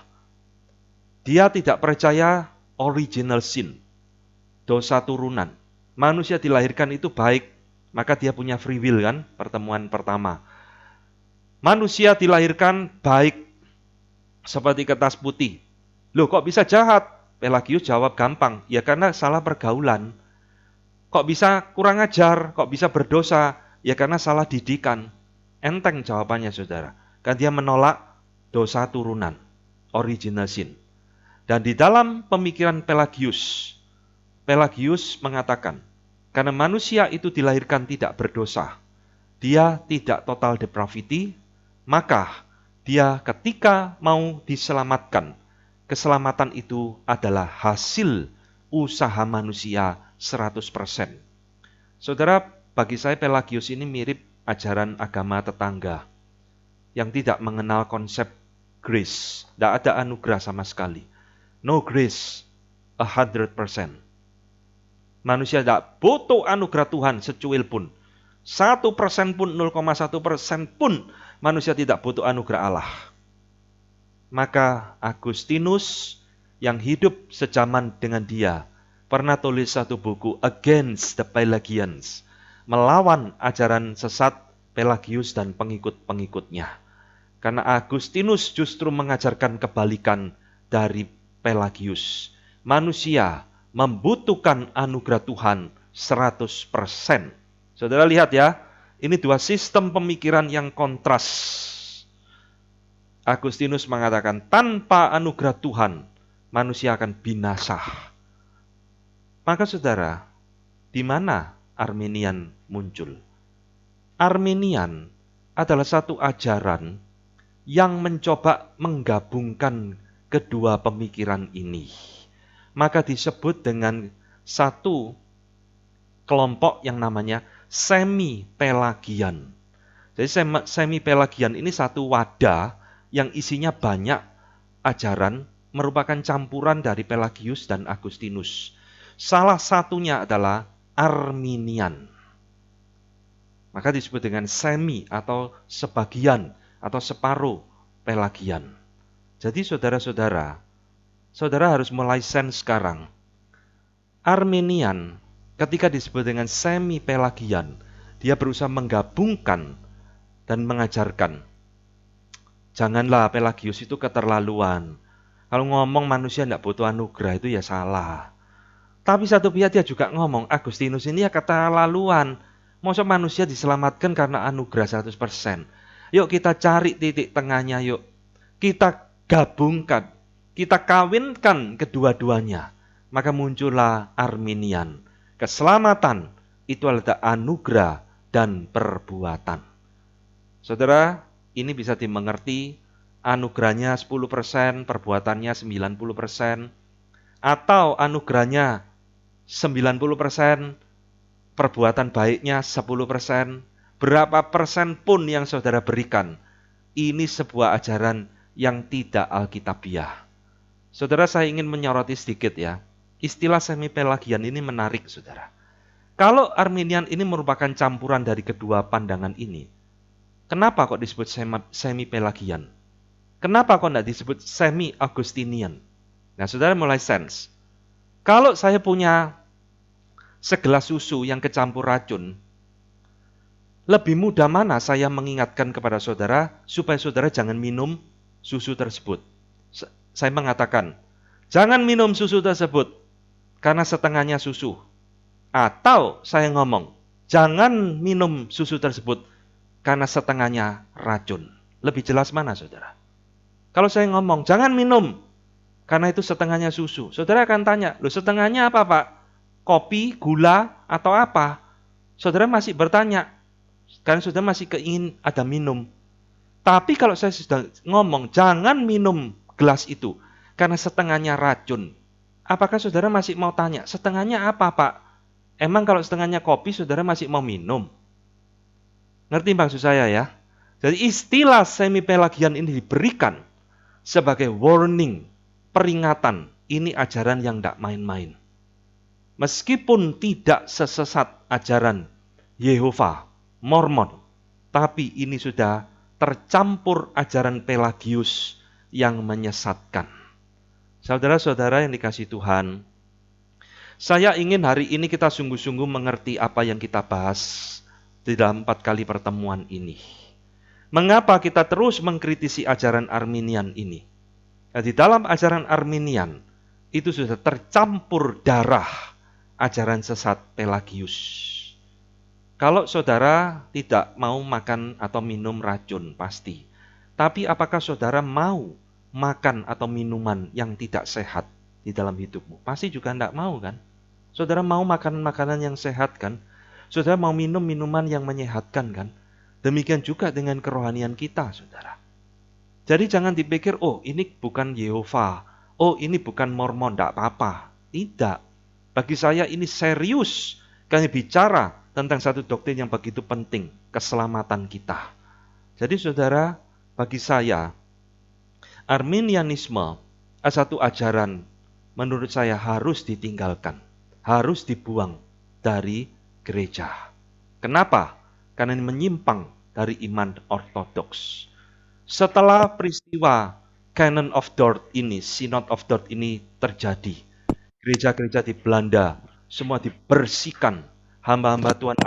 Dia tidak percaya original sin, dosa turunan. Manusia dilahirkan itu baik, maka dia punya free will kan, pertemuan pertama. Manusia dilahirkan baik seperti kertas putih. Loh kok bisa jahat? Pelagius jawab gampang, ya karena salah pergaulan. Kok bisa kurang ajar, kok bisa berdosa? Ya karena salah didikan. Enteng jawabannya, saudara. Kan dia menolak dosa turunan, original sin. Dan di dalam pemikiran Pelagius mengatakan, karena manusia itu dilahirkan tidak berdosa, dia tidak total depravity, maka dia ketika mau diselamatkan, keselamatan itu adalah hasil usaha manusia 100%. Saudara, bagi saya Pelagius ini mirip ajaran agama tetangga yang tidak mengenal konsep grace. Tidak ada anugerah sama sekali. No grace 100%. Manusia tidak butuh anugerah Tuhan secuil pun. 1% pun, 0,1% pun manusia tidak butuh anugerah Allah. Maka Agustinus yang hidup sejaman dengan dia pernah tulis satu buku Against the Pelagians, melawan ajaran sesat Pelagius dan pengikut-pengikutnya. Karena Agustinus justru mengajarkan kebalikan dari Pelagius. Manusia membutuhkan anugerah Tuhan 100%. Saudara lihat ya, ini dua sistem pemikiran yang kontras. Agustinus mengatakan tanpa anugerah Tuhan, manusia akan binasa. Maka saudara, di mana Arminian muncul? Arminian adalah satu ajaran yang mencoba menggabungkan kedua pemikiran ini. Maka disebut dengan satu kelompok yang namanya semi-pelagian. Jadi semi-pelagian ini satu wadah yang isinya banyak ajaran, merupakan campuran dari Pelagius dan Agustinus. Salah satunya adalah Arminian. Maka disebut dengan semi atau sebagian atau separuh Pelagian. Jadi saudara-saudara, saudara harus mulai sense sekarang. Arminian ketika disebut dengan semi-Pelagian, dia berusaha menggabungkan dan mengajarkan. Janganlah Pelagius itu keterlaluan. Kalau ngomong manusia tidak butuh anugerah itu ya salah. Tapi satu pihak dia juga ngomong, Agustinus ini ya keterlaluan. Masa manusia diselamatkan karena anugerah 100%. Yuk kita cari titik tengahnya yuk. Kita gabungkan, kita kawinkan kedua-duanya. Maka muncullah Arminian. Keselamatan itu adalah anugerah dan perbuatan. Saudara, ini bisa dimengerti anugerahnya 10%, perbuatannya 90%, atau anugerahnya 90%, perbuatan baiknya 10%, berapa persen pun yang saudara berikan, ini sebuah ajaran yang tidak alkitabiah. Saudara, saya ingin menyoroti sedikit ya. Istilah semi-pelagian ini menarik, saudara. Kalau Arminian ini merupakan campuran dari kedua pandangan ini, kenapa kok disebut semi-pelagian? Kenapa kok tidak disebut semi-Agustinian? Nah, saudara mulai sense. Kalau saya punya segelas susu yang kecampur racun, lebih mudah mana saya mengingatkan kepada saudara supaya saudara jangan minum susu tersebut? Saya mengatakan, jangan minum susu tersebut karena setengahnya susu. Atau saya ngomong, jangan minum susu tersebut karena setengahnya racun. Lebih jelas mana, saudara? Kalau saya ngomong, jangan minum karena itu setengahnya susu. Saudara akan tanya, loh setengahnya apa, Pak? Kopi, gula, atau apa? Saudara masih bertanya, karena saudara masih keingin ada minum. Tapi kalau saya sudah ngomong, jangan minum gelas itu, karena setengahnya racun. Apakah saudara masih mau tanya, setengahnya apa, Pak? Emang kalau setengahnya kopi, saudara masih mau minum? Ngerti maksud saya ya? Jadi istilah semi-pelagian ini diberikan sebagai warning, peringatan. Ini ajaran yang tidak main-main. Meskipun tidak sesesat ajaran Yehova, Mormon, tapi ini sudah tercampur ajaran Pelagius yang menyesatkan. Saudara-saudara yang dikasihi Tuhan, saya ingin hari ini kita sungguh-sungguh mengerti apa yang kita bahas di dalam 4 kali pertemuan ini. Mengapa kita terus mengkritisi ajaran Arminian ini? Nah, di dalam ajaran Arminian itu sudah tercampur darah ajaran sesat Pelagius. Kalau saudara tidak mau makan atau minum racun, pasti. Tapi apakah saudara mau makan atau minuman yang tidak sehat di dalam hidupmu? Pasti juga tidak mau kan? Saudara mau makan makanan yang sehat kan? Saudara mau minum minuman yang menyehatkan kan? Demikian juga dengan kerohanian kita, saudara. Jadi jangan dipikir, oh ini bukan Yehova, oh ini bukan Mormon, tidak apa-apa. Tidak. Bagi saya ini serius. Kami bicara tentang satu doktrin yang begitu penting, keselamatan kita. Jadi saudara, bagi saya, Arminianisme satu ajaran menurut saya harus ditinggalkan, harus dibuang dari gereja. Kenapa? Karena ini menyimpang dari iman ortodoks. Setelah peristiwa Canon of Dort ini, Synod of Dort ini terjadi, gereja-gereja di Belanda semua dibersihkan, hamba-hamba Tuhan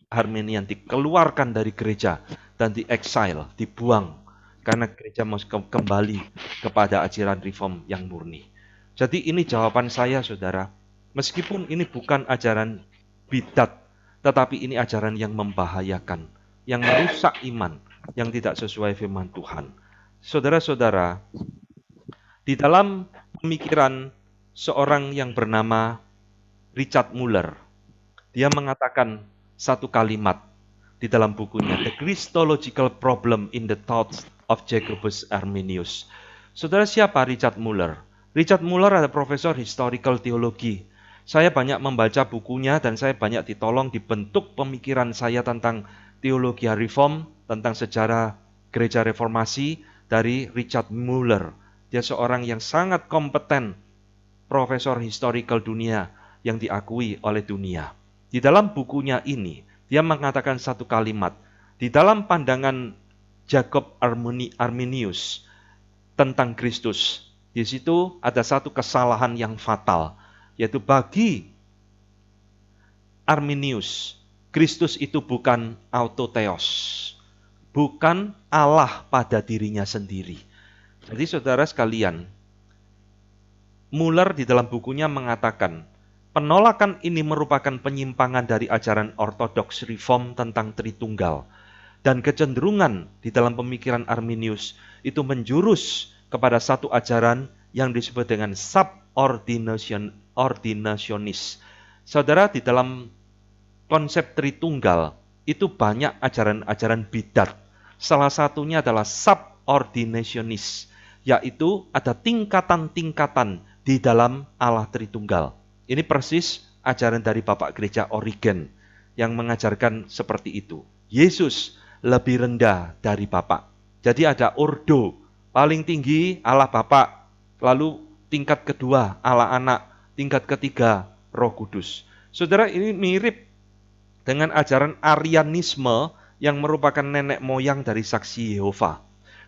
Arminian dikeluarkan dari gereja dan di-exile, dibuang, karena gereja mau kembali kepada ajaran reform yang murni. Jadi ini jawaban saya, saudara. Meskipun ini bukan ajaran bidat, tetapi ini ajaran yang membahayakan, yang merusak iman, yang tidak sesuai firman Tuhan. Saudara-saudara, di dalam pemikiran seorang yang bernama Richard Muller, dia mengatakan satu kalimat di dalam bukunya, The Christological Problem in the Thoughts of Jacobus Arminius. Saudara, siapa Richard Muller? Richard Muller adalah profesor historical teologi. Saya banyak membaca bukunya dan saya banyak ditolong dibentuk pemikiran saya tentang teologi reform, tentang sejarah gereja reformasi dari Richard Muller. Dia seorang yang sangat kompeten, profesor historical dunia yang diakui oleh dunia. Di dalam bukunya ini, dia mengatakan satu kalimat. Di dalam pandangan Jacob Arminius tentang Kristus, di situ ada satu kesalahan yang fatal, yaitu bagi Arminius, Kristus itu bukan autotheos, bukan Allah pada dirinya sendiri. Jadi saudara sekalian, Muller di dalam bukunya mengatakan, penolakan ini merupakan penyimpangan dari ajaran ortodoks reform tentang Tritunggal. Dan kecenderungan di dalam pemikiran Arminius itu menjurus kepada satu ajaran yang disebut dengan subordinationis. Saudara, di dalam konsep Tritunggal itu banyak ajaran-ajaran bidat. Salah satunya adalah subordinationis, yaitu ada tingkatan-tingkatan di dalam Allah Tritunggal. Ini persis ajaran dari Bapak Gereja Origen yang mengajarkan seperti itu. Yesus lebih rendah dari Bapa. Jadi ada ordo, paling tinggi Allah Bapa, lalu tingkat kedua Allah Anak, tingkat ketiga Roh Kudus. Saudara, ini mirip dengan ajaran Arianisme yang merupakan nenek moyang dari Saksi Yehova.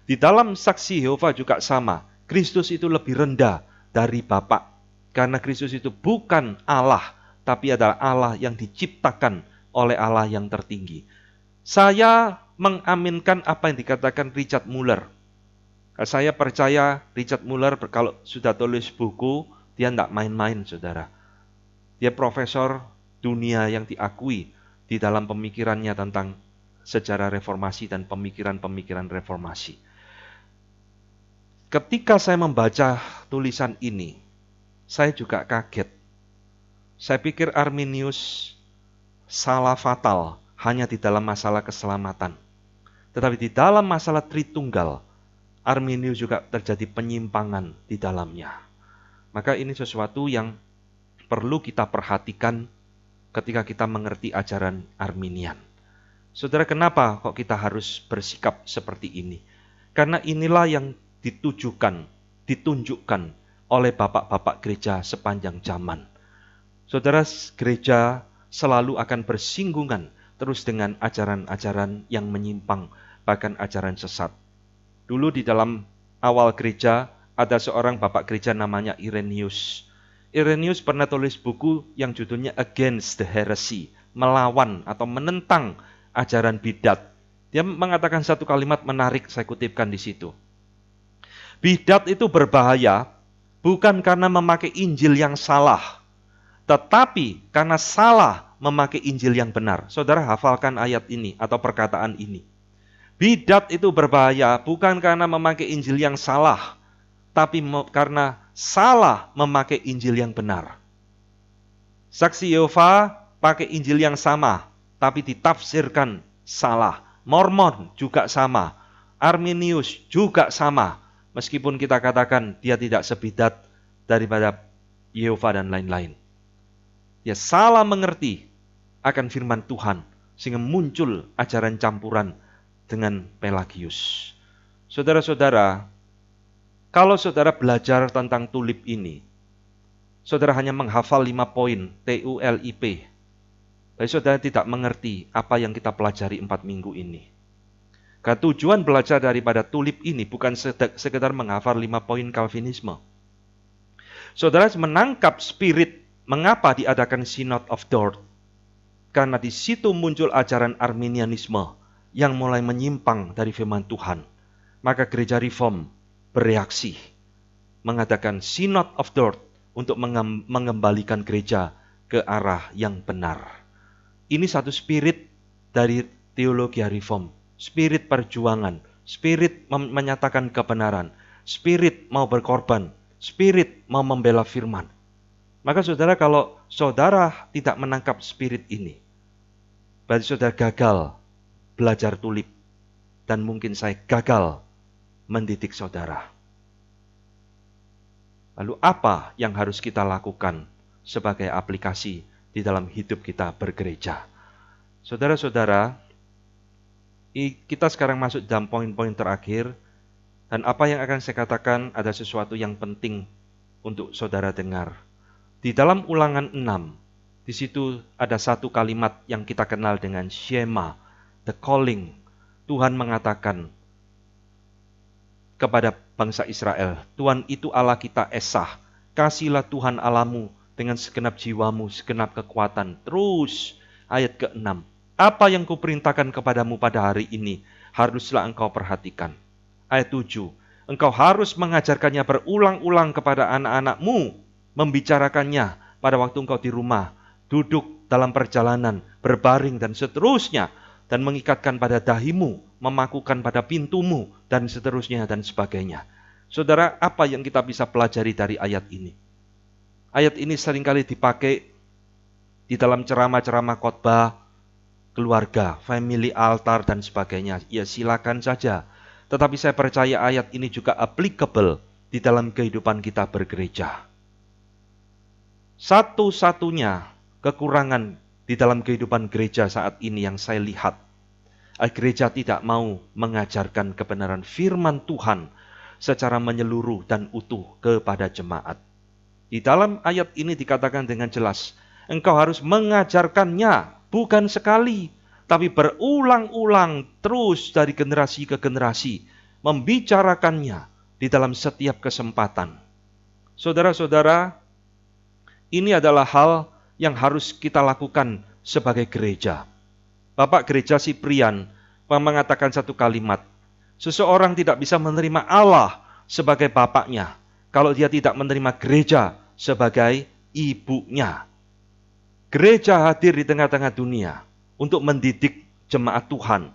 Di dalam Saksi Yehova juga sama, Kristus itu lebih rendah dari Bapa, karena Kristus itu bukan Allah, tapi adalah Allah yang diciptakan oleh Allah yang tertinggi. Saya mengaminkan apa yang dikatakan Richard Muller. Saya percaya Richard Muller kalau sudah tulis buku, dia tidak main-main, saudara. Dia profesor dunia yang diakui di dalam pemikirannya tentang sejarah reformasi dan pemikiran-pemikiran reformasi. Ketika saya membaca tulisan ini, saya juga kaget. Saya pikir Arminius salah fatal hanya di dalam masalah keselamatan. Tetapi di dalam masalah Tritunggal, Arminius juga terjadi penyimpangan di dalamnya. Maka ini sesuatu yang perlu kita perhatikan ketika kita mengerti ajaran Arminian. Saudara, kenapa kok kita harus bersikap seperti ini? Karena inilah yang ditunjukkan oleh bapak-bapak gereja sepanjang zaman. Saudara, gereja selalu akan bersinggungan terus dengan ajaran-ajaran yang menyimpang, bahkan ajaran sesat. Dulu di dalam awal gereja, ada seorang bapak gereja namanya Irenaeus. Irenaeus pernah tulis buku yang judulnya Against the Heresy, melawan atau menentang ajaran bidat. Dia mengatakan satu kalimat menarik, saya kutipkan di situ. Bidat itu berbahaya bukan karena memakai Injil yang salah, tetapi karena salah memakai Injil yang benar. Saudara hafalkan ayat ini atau perkataan ini. Bidat itu berbahaya bukan karena memakai Injil yang salah, tapi karena salah memakai Injil yang benar. Saksi Yehova pakai Injil yang sama, tapi ditafsirkan salah. Mormon juga sama. Arminius juga sama. Meskipun kita katakan dia tidak sebidat daripada Yehova dan lain-lain. Dia salah mengerti akan firman Tuhan, sehingga muncul ajaran campuran dengan Pelagius. Saudara-saudara, kalau saudara belajar tentang tulip ini, saudara hanya menghafal 5 poin, TULIP. Tapi saudara tidak mengerti apa yang kita pelajari 4 minggu ini. Karena tujuan belajar daripada tulip ini bukan sekedar menghafal 5 poin Calvinisme. Saudara menangkap spirit mengapa diadakan Synod of Dort. Karena di situ muncul ajaran Arminianisme yang mulai menyimpang dari firman Tuhan. Maka gereja Reform bereaksi, mengadakan Synod of Dort untuk mengembalikan gereja ke arah yang benar. Ini satu spirit dari teologi Reform, spirit perjuangan, spirit menyatakan kebenaran, spirit mau berkorban, spirit mau membela firman. Maka saudara, kalau saudara tidak menangkap spirit ini, berarti saudara gagal belajar tulip, dan mungkin saya gagal mendidik saudara. Lalu apa yang harus kita lakukan sebagai aplikasi di dalam hidup kita bergereja? Saudara-saudara, kita sekarang masuk dalam poin-poin terakhir, dan apa yang akan saya katakan ada sesuatu yang penting untuk saudara dengar. Di dalam Ulangan 6, di situ ada satu kalimat yang kita kenal dengan Shema, the calling. Tuhan mengatakan kepada bangsa Israel, Tuhan itu Allah kita Esa, kasihlah Tuhan Allahmu dengan segenap jiwamu, segenap kekuatan. Terus ayat ke-6, apa yang kuperintahkan kepadamu pada hari ini, haruslah engkau perhatikan. Ayat 7, engkau harus mengajarkannya berulang-ulang kepada anak-anakmu, membicarakannya pada waktu engkau di rumah, duduk dalam perjalanan, berbaring dan seterusnya, dan mengikatkan pada dahimu, memakukan pada pintumu, dan seterusnya dan sebagainya. Saudara, apa yang kita bisa pelajari dari ayat ini? Ayat ini seringkali dipakai di dalam ceramah-ceramah khotbah keluarga, family altar dan sebagainya. Ya silakan saja. Tetapi saya percaya ayat ini juga applicable di dalam kehidupan kita bergereja. Satu-satunya kekurangan di dalam kehidupan gereja saat ini yang saya lihat, gereja tidak mau mengajarkan kebenaran firman Tuhan secara menyeluruh dan utuh kepada jemaat. Di dalam ayat ini dikatakan dengan jelas, engkau harus mengajarkannya bukan sekali, tapi berulang-ulang terus dari generasi ke generasi, membicarakannya di dalam setiap kesempatan. Saudara-saudara, ini adalah hal yang harus kita lakukan sebagai gereja. Bapak Gereja Siprian mengatakan satu kalimat, seseorang tidak bisa menerima Allah sebagai bapaknya kalau dia tidak menerima gereja sebagai ibunya. Gereja hadir di tengah-tengah dunia untuk mendidik jemaat Tuhan,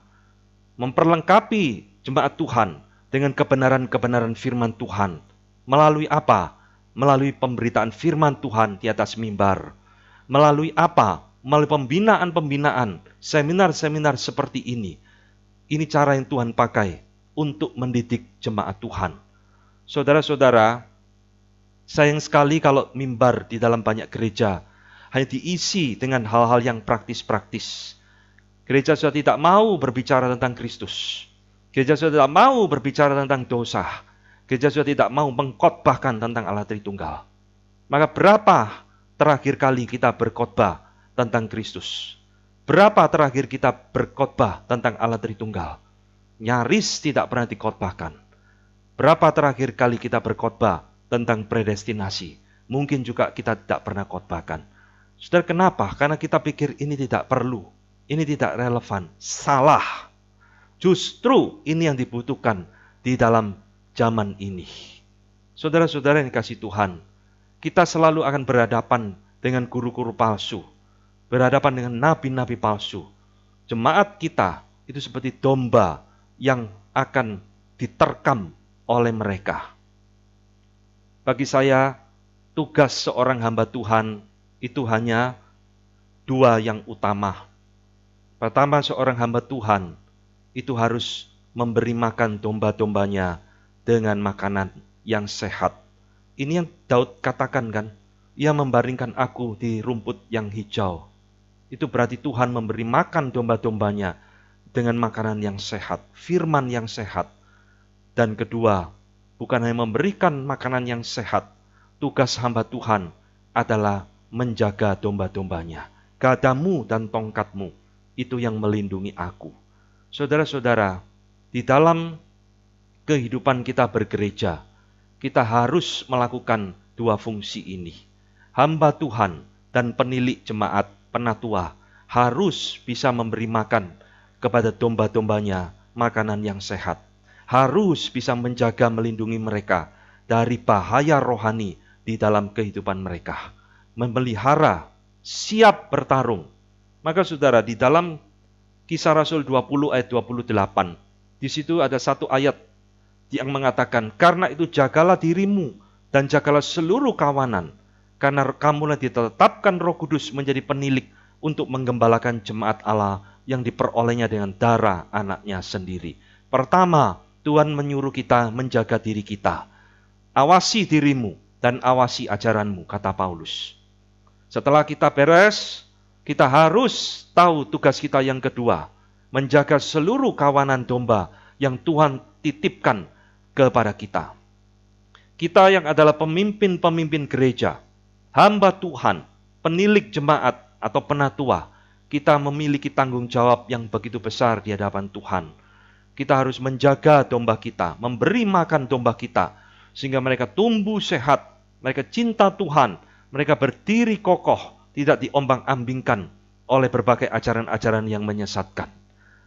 memperlengkapi jemaat Tuhan dengan kebenaran-kebenaran firman Tuhan. Melalui apa? Melalui pemberitaan firman Tuhan di atas mimbar. Melalui apa? Melalui pembinaan-pembinaan, seminar-seminar seperti ini. Ini cara yang Tuhan pakai untuk mendidik jemaat Tuhan. Saudara-saudara, sayang sekali kalau mimbar di dalam banyak gereja hanya diisi dengan hal-hal yang praktis-praktis. Gereja sudah tidak mau berbicara tentang Kristus. Gereja sudah tidak mau berbicara tentang dosa. Gereja sudah tidak mau mengkhotbahkan tentang Allah Tritunggal. Maka berapa terakhir kali kita berkhotbah tentang Kristus? Berapa terakhir kita berkhotbah tentang Allah Tritunggal? Nyaris tidak pernah dikhotbahkan. Berapa terakhir kali kita berkhotbah tentang predestinasi? Mungkin juga kita tidak pernah khotbahkan. Saudara, kenapa? Karena kita pikir ini tidak perlu, ini tidak relevan. Salah. Justru ini yang dibutuhkan di dalam zaman ini. Saudara-saudara yang dikasihi Tuhan, kita selalu akan berhadapan dengan guru-guru palsu, berhadapan dengan nabi-nabi palsu. Jemaat kita itu seperti domba yang akan diterkam oleh mereka. Bagi saya, tugas seorang hamba Tuhan itu hanya dua yang utama. Pertama, seorang hamba Tuhan itu harus memberi makan domba-dombanya dengan makanan yang sehat. Ini yang Daud katakan kan, ia membaringkan aku di rumput yang hijau. Itu berarti Tuhan memberi makan domba-dombanya dengan makanan yang sehat, firman yang sehat. Dan kedua, bukan hanya memberikan makanan yang sehat, tugas hamba Tuhan adalah menjaga domba-dombanya. Gadamu dan tongkatmu itu yang melindungi aku. Saudara-saudara, di dalam kehidupan kita bergereja, kita harus melakukan dua fungsi ini. Hamba Tuhan dan penilik jemaat, penatua, harus bisa memberi makan kepada domba-dombanya makanan yang sehat. Harus bisa menjaga melindungi mereka dari bahaya rohani di dalam kehidupan mereka. Memelihara, siap bertarung. Maka saudara, di dalam Kisah Rasul 20 ayat 28, di situ ada satu ayat yang mengatakan, karena itu jagalah dirimu dan jagalah seluruh kawanan, karena kamulah ditetapkan Roh Kudus menjadi penilik untuk menggembalakan jemaat Allah yang diperolehnya dengan darah anaknya sendiri. Pertama, Tuhan menyuruh kita menjaga diri kita. Awasi dirimu, dan awasi ajaranmu, kata Paulus. Setelah kita beres, kita harus tahu tugas kita yang kedua, menjaga seluruh kawanan domba yang Tuhan titipkan kepada kita. Kita yang adalah pemimpin-pemimpin gereja, hamba Tuhan, penilik jemaat atau penatua, kita memiliki tanggung jawab yang begitu besar di hadapan Tuhan. Kita harus menjaga domba kita, memberi makan domba kita, sehingga mereka tumbuh sehat, mereka cinta Tuhan, mereka berdiri kokoh, tidak diombang-ambingkan oleh berbagai ajaran-ajaran yang menyesatkan.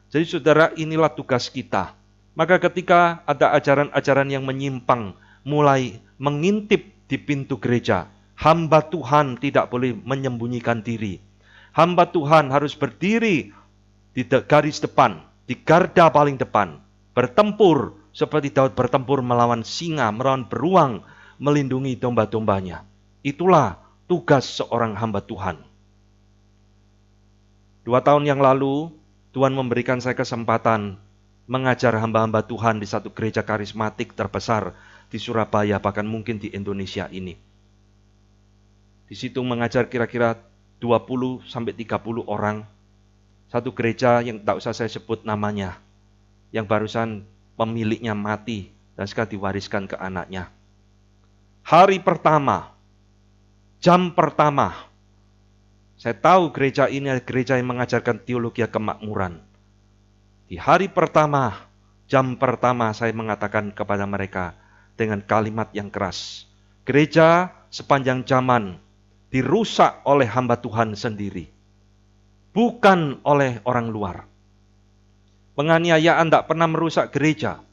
Jadi saudara, inilah tugas kita. Maka ketika ada ajaran-ajaran yang menyimpang, mulai mengintip di pintu gereja, hamba Tuhan tidak boleh menyembunyikan diri. Hamba Tuhan harus berdiri di garis depan, di garda paling depan, bertempur seperti Daud bertempur melawan singa, melawan beruang, melindungi domba-dombanya. Itulah tugas seorang hamba Tuhan. 2 tahun yang lalu, Tuhan memberikan saya kesempatan mengajar hamba-hamba Tuhan di satu gereja karismatik terbesar di Surabaya, bahkan mungkin di Indonesia ini. Di situ mengajar kira-kira 20-30 orang. Satu gereja yang tak usah saya sebut namanya, yang barusan pemiliknya mati dan sekarang diwariskan ke anaknya. Hari pertama, jam pertama, saya tahu gereja ini adalah gereja yang mengajarkan teologi kemakmuran. Di hari pertama, jam pertama saya mengatakan kepada mereka dengan kalimat yang keras, gereja sepanjang zaman dirusak oleh hamba Tuhan sendiri, bukan oleh orang luar. Penganiayaan tak pernah merusak gereja.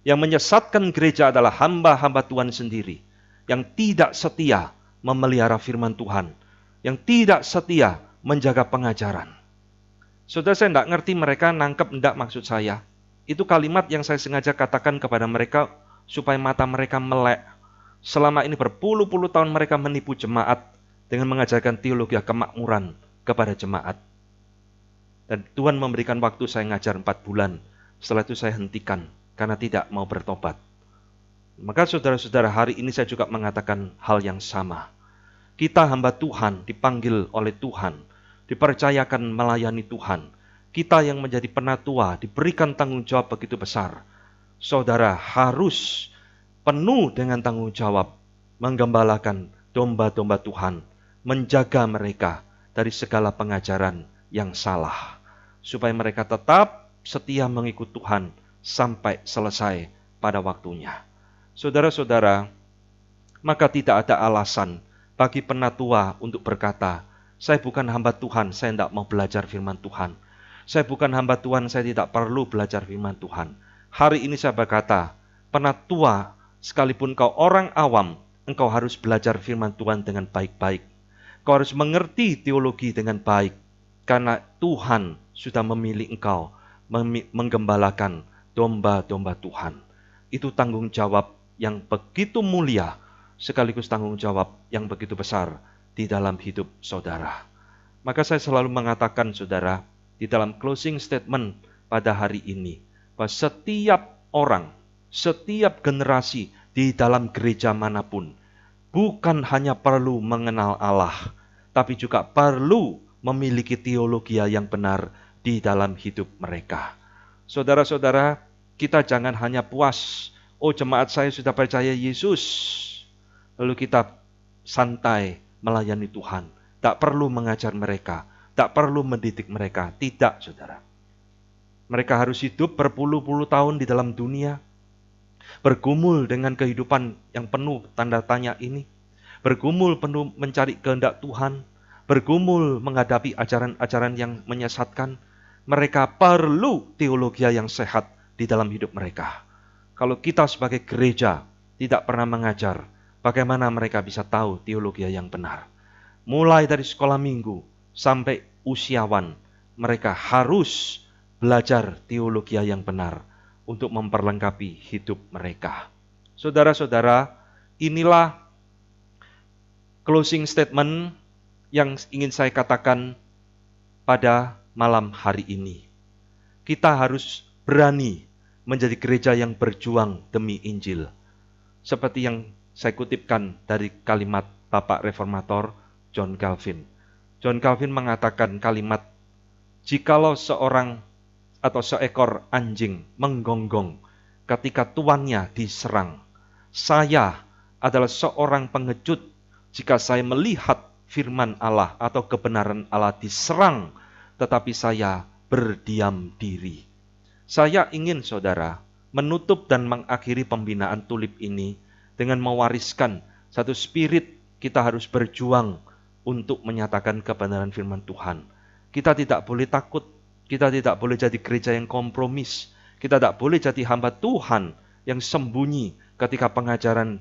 Yang menyesatkan gereja adalah hamba-hamba Tuhan sendiri, yang tidak setia memelihara firman Tuhan, yang tidak setia menjaga pengajaran. Saudara, saya tidak ngerti mereka nangkep enggak maksud saya. Itu kalimat yang saya sengaja katakan kepada mereka supaya mata mereka melek. Selama ini berpuluh-puluh tahun mereka menipu jemaat dengan mengajarkan teologi kemakmuran kepada jemaat. Dan Tuhan memberikan waktu saya ngajar 4 bulan. Setelah itu saya hentikan karena tidak mau bertobat. Maka saudara-saudara, hari ini saya juga mengatakan hal yang sama. Kita hamba Tuhan dipanggil oleh Tuhan, dipercayakan melayani Tuhan. Kita yang menjadi penatua diberikan tanggung jawab begitu besar. Saudara harus penuh dengan tanggung jawab menggembalakan domba-domba Tuhan, menjaga mereka dari segala pengajaran yang salah, supaya mereka tetap setia mengikut Tuhan sampai selesai pada waktunya. Saudara-saudara, maka tidak ada alasan bagi penatua untuk berkata, saya bukan hamba Tuhan, saya tidak mau belajar firman Tuhan. Saya bukan hamba Tuhan, saya tidak perlu belajar firman Tuhan. Hari ini saya berkata, penatua, sekalipun kau orang awam, engkau harus belajar firman Tuhan dengan baik-baik. Kau harus mengerti teologi dengan baik, karena Tuhan sudah memilih engkau menggembalakan domba-domba Tuhan. Itu tanggung jawab yang begitu mulia, sekaligus tanggung jawab yang begitu besar di dalam hidup saudara. Maka saya selalu mengatakan saudara, di dalam closing statement pada hari ini, bahwa setiap orang, setiap generasi di dalam gereja manapun, bukan hanya perlu mengenal Allah, tapi juga perlu memiliki teologi yang benar di dalam hidup mereka. Saudara-saudara, kita jangan hanya puas, oh jemaat saya sudah percaya Yesus, lalu kita santai melayani Tuhan. Tak perlu mengajar mereka, tak perlu mendidik mereka. Tidak, saudara. Mereka harus hidup berpuluh-puluh tahun di dalam dunia, bergumul dengan kehidupan yang penuh tanda tanya ini, bergumul penuh mencari kehendak Tuhan, bergumul menghadapi ajaran-ajaran yang menyesatkan. Mereka perlu teologi yang sehat di dalam hidup mereka. Kalau kita sebagai gereja tidak pernah mengajar, bagaimana mereka bisa tahu teologi yang benar? Mulai dari sekolah minggu sampai usiawan, mereka harus belajar teologi yang benar untuk memperlengkapi hidup mereka. Saudara-saudara, inilah closing statement yang ingin saya katakan pada malam hari ini. Kita harus berani menjadi gereja yang berjuang demi Injil. Seperti yang Saya kutipkan dari kalimat Bapak Reformator John Calvin. John Calvin mengatakan kalimat, jikalau seorang atau seekor anjing menggonggong ketika tuannya diserang, saya adalah seorang pengecut jika saya melihat firman Allah atau kebenaran Allah diserang, tetapi saya berdiam diri. Saya ingin saudara menutup dan mengakhiri pembinaan tulip ini dengan mewariskan satu spirit kita harus berjuang untuk menyatakan kebenaran firman Tuhan. Kita tidak boleh takut, kita tidak boleh jadi gereja yang kompromis, kita tidak boleh jadi hamba Tuhan yang sembunyi ketika pengajaran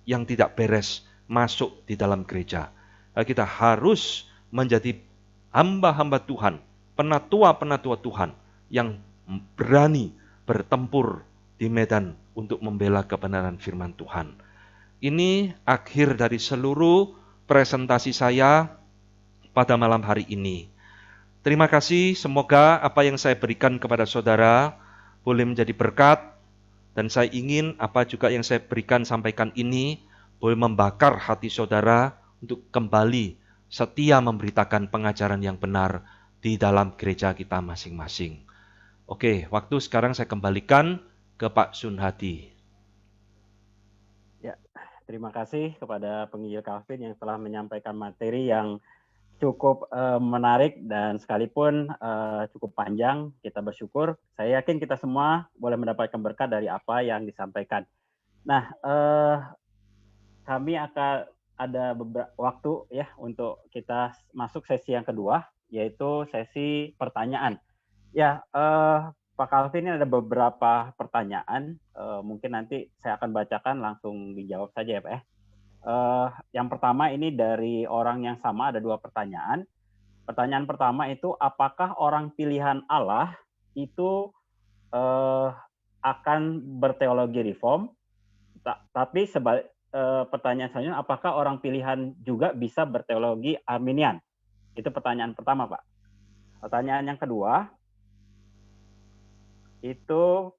yang tidak beres masuk di dalam gereja. Kita harus menjadi hamba-hamba Tuhan, penatua-penatua Tuhan yang berani bertempur di medan untuk membela kebenaran firman Tuhan. Ini akhir dari seluruh presentasi saya pada malam hari ini. Terima kasih, semoga apa yang saya berikan kepada saudara boleh menjadi berkat, dan saya ingin apa juga yang saya berikan sampaikan ini boleh membakar hati saudara untuk kembali setia memberitakan pengajaran yang benar di dalam gereja kita masing-masing. Oke, waktu sekarang saya kembalikan ke Pak Sun Hadi. Ya, terima kasih kepada penginjil Calvin yang telah menyampaikan materi yang cukup menarik dan sekalipun cukup panjang. Kita bersyukur. Saya yakin kita semua boleh mendapatkan berkat dari apa yang disampaikan. Nah, kami akan ada beberapa waktu ya untuk kita masuk sesi yang kedua, yaitu sesi pertanyaan. Ya, Pak Calvin, ini ada beberapa pertanyaan. Mungkin nanti saya akan bacakan, langsung dijawab saja ya Pak ya. Yang pertama ini dari orang yang sama, ada 2 pertanyaan. Pertanyaan pertama itu, apakah orang pilihan Allah itu akan berteologi reform? Tapi pertanyaan selanjutnya, apakah orang pilihan juga bisa berteologi Arminian? Itu pertanyaan pertama, Pak. Pertanyaan yang kedua, itu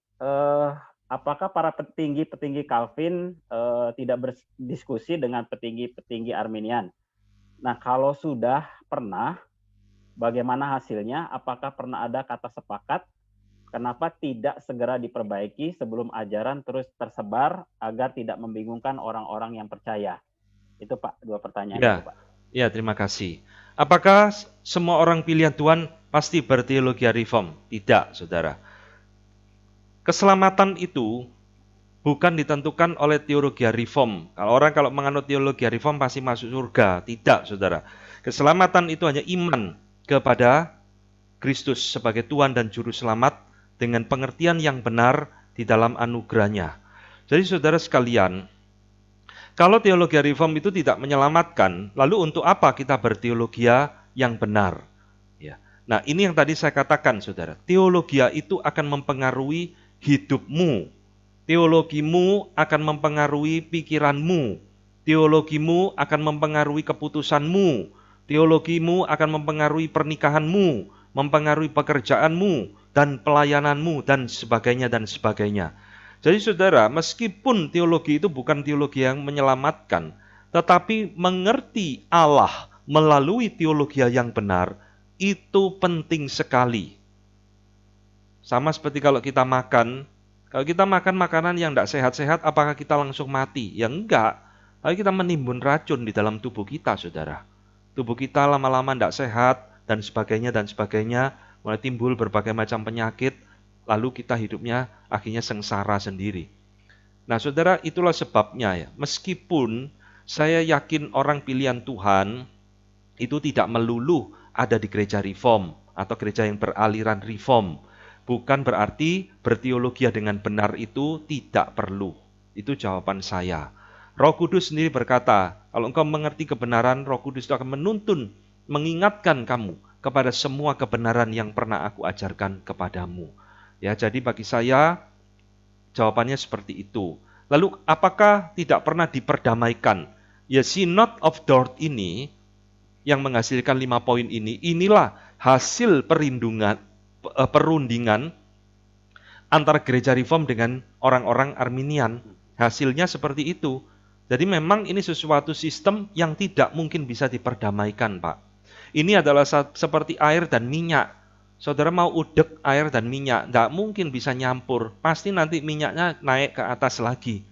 apakah para petinggi-petinggi Calvin tidak berdiskusi dengan petinggi-petinggi Arminian? Nah, kalau sudah pernah, bagaimana hasilnya? Apakah pernah ada kata sepakat? Kenapa tidak segera diperbaiki sebelum ajaran terus tersebar agar tidak membingungkan orang-orang yang percaya? Itu Pak, 2 pertanyaan itu, Pak. Ya, terima kasih. Apakah semua orang pilihan Tuhan pasti berteologi reform? Tidak, saudara. Keselamatan itu bukan ditentukan oleh teologi reform. Kalau menganut teologi reform pasti masuk surga. Tidak, saudara. Keselamatan itu hanya iman kepada Kristus sebagai Tuhan dan Juru Selamat dengan pengertian yang benar di dalam anugerahnya. Jadi saudara sekalian, kalau teologi reform itu tidak menyelamatkan, lalu untuk apa kita berteologi yang benar? Ya. Nah, ini yang tadi saya katakan, saudara. Teologi itu akan mempengaruhi hidupmu. Teologimu akan mempengaruhi pikiranmu. Teologimu akan mempengaruhi keputusanmu. Teologimu akan mempengaruhi pernikahanmu, mempengaruhi pekerjaanmu, dan pelayananmu, dan sebagainya, dan sebagainya. Jadi saudara, meskipun teologi itu bukan teologi yang menyelamatkan, tetapi mengerti Allah melalui teologi yang benar, itu penting sekali. Sama seperti kalau kita makan makanan yang tidak sehat-sehat, apakah kita langsung mati? Ya enggak. Lalu kita menimbun racun di dalam tubuh kita, saudara. Tubuh kita lama-lama tidak sehat, dan sebagainya, mulai timbul berbagai macam penyakit, lalu kita hidupnya akhirnya sengsara sendiri. Nah, saudara, itulah sebabnya ya. Meskipun saya yakin orang pilihan Tuhan itu tidak melulu ada di gereja reform atau gereja yang beraliran reform. Bukan berarti berteologi dengan benar itu tidak perlu. Itu jawaban saya. Roh Kudus sendiri berkata, kalau engkau mengerti kebenaran, Roh Kudus itu akan menuntun, mengingatkan kamu kepada semua kebenaran yang pernah aku ajarkan kepadamu. Ya, jadi bagi saya jawabannya seperti itu. Lalu apakah tidak pernah diperdamaikan? Ya, Synod of Dort ini yang menghasilkan 5 poin ini, inilah hasil perundingan antara gereja reform dengan orang-orang Arminian. Hasilnya seperti itu. Jadi memang ini sesuatu sistem yang tidak mungkin bisa diperdamaikan, Pak. Ini adalah seperti air dan minyak. Saudara mau udek air dan minyak, nggak mungkin bisa nyampur. Pasti nanti minyaknya naik ke atas lagi.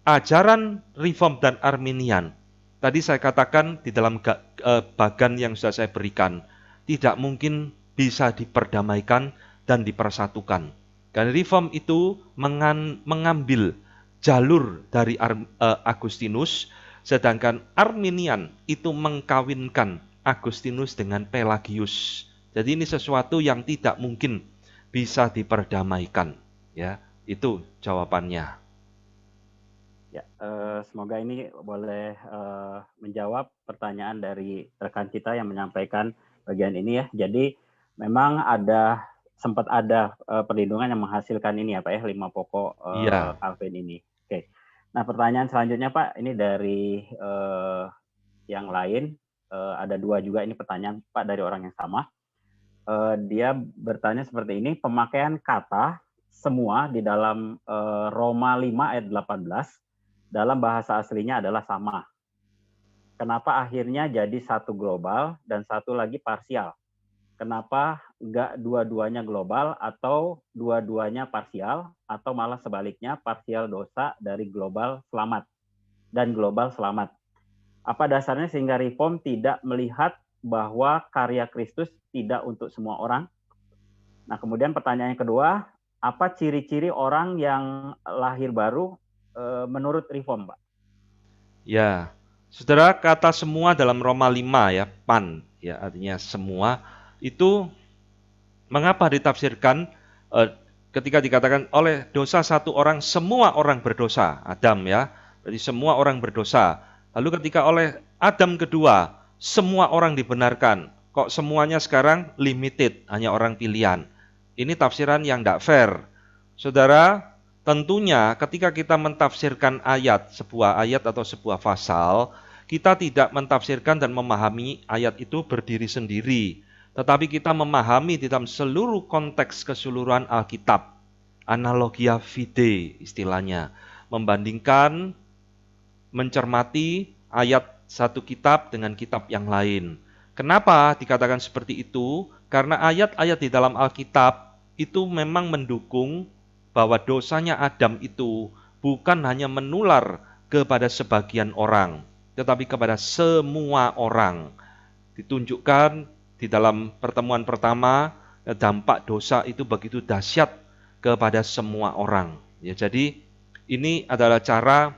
Ajaran Reform dan Arminian, tadi saya katakan di dalam bagan yang sudah saya berikan, tidak mungkin bisa diperdamaikan dan dipersatukan. Karena Reform itu mengambil jalur dari Agustinus, sedangkan Arminian itu mengkawinkan Agustinus dengan Pelagius. Jadi ini sesuatu yang tidak mungkin bisa diperdamaikan. Ya, itu jawabannya. Ya, semoga ini boleh menjawab pertanyaan dari rekan kita yang menyampaikan bagian ini ya. Jadi memang sempat ada perlindungan yang menghasilkan ini ya Pak ya, 5 pokok Calvin ini. Oke. Nah, pertanyaan selanjutnya Pak, ini dari yang lain, ada 2 juga ini pertanyaan Pak dari orang yang sama. Dia bertanya seperti ini, pemakaian kata semua di dalam Roma 5 ayat 18 dalam bahasa aslinya adalah sama. Kenapa akhirnya jadi satu global dan satu lagi parsial? Kenapa nggak dua-duanya global atau dua-duanya parsial, atau malah sebaliknya parsial dosa dari global selamat dan global selamat? Apa dasarnya sehingga Reform tidak melihat bahwa karya Kristus tidak untuk semua orang? Nah, kemudian pertanyaan yang kedua, apa ciri-ciri orang yang lahir baru menurut Reform, Pak? Ya, saudara, kata semua dalam Roma 5 ya, pan, ya artinya semua, itu mengapa ditafsirkan ketika dikatakan oleh dosa satu orang, semua orang berdosa, Adam ya, berarti semua orang berdosa. Lalu ketika oleh Adam kedua, semua orang dibenarkan, kok semuanya sekarang limited, hanya orang pilihan. Ini tafsiran yang tidak fair. Saudara, tentunya ketika kita mentafsirkan sebuah ayat atau sebuah pasal, kita tidak mentafsirkan dan memahami ayat itu berdiri sendiri, tetapi kita memahami di dalam seluruh konteks keseluruhan Alkitab. Analogia fide istilahnya, membandingkan, mencermati ayat satu kitab dengan kitab yang lain. Kenapa dikatakan seperti itu? Karena ayat-ayat di dalam Alkitab itu memang mendukung bahwa dosanya Adam itu bukan hanya menular kepada sebagian orang, tetapi kepada semua orang. Ditunjukkan di dalam pertemuan pertama, dampak dosa itu begitu dahsyat kepada semua orang. Ya, jadi ini adalah cara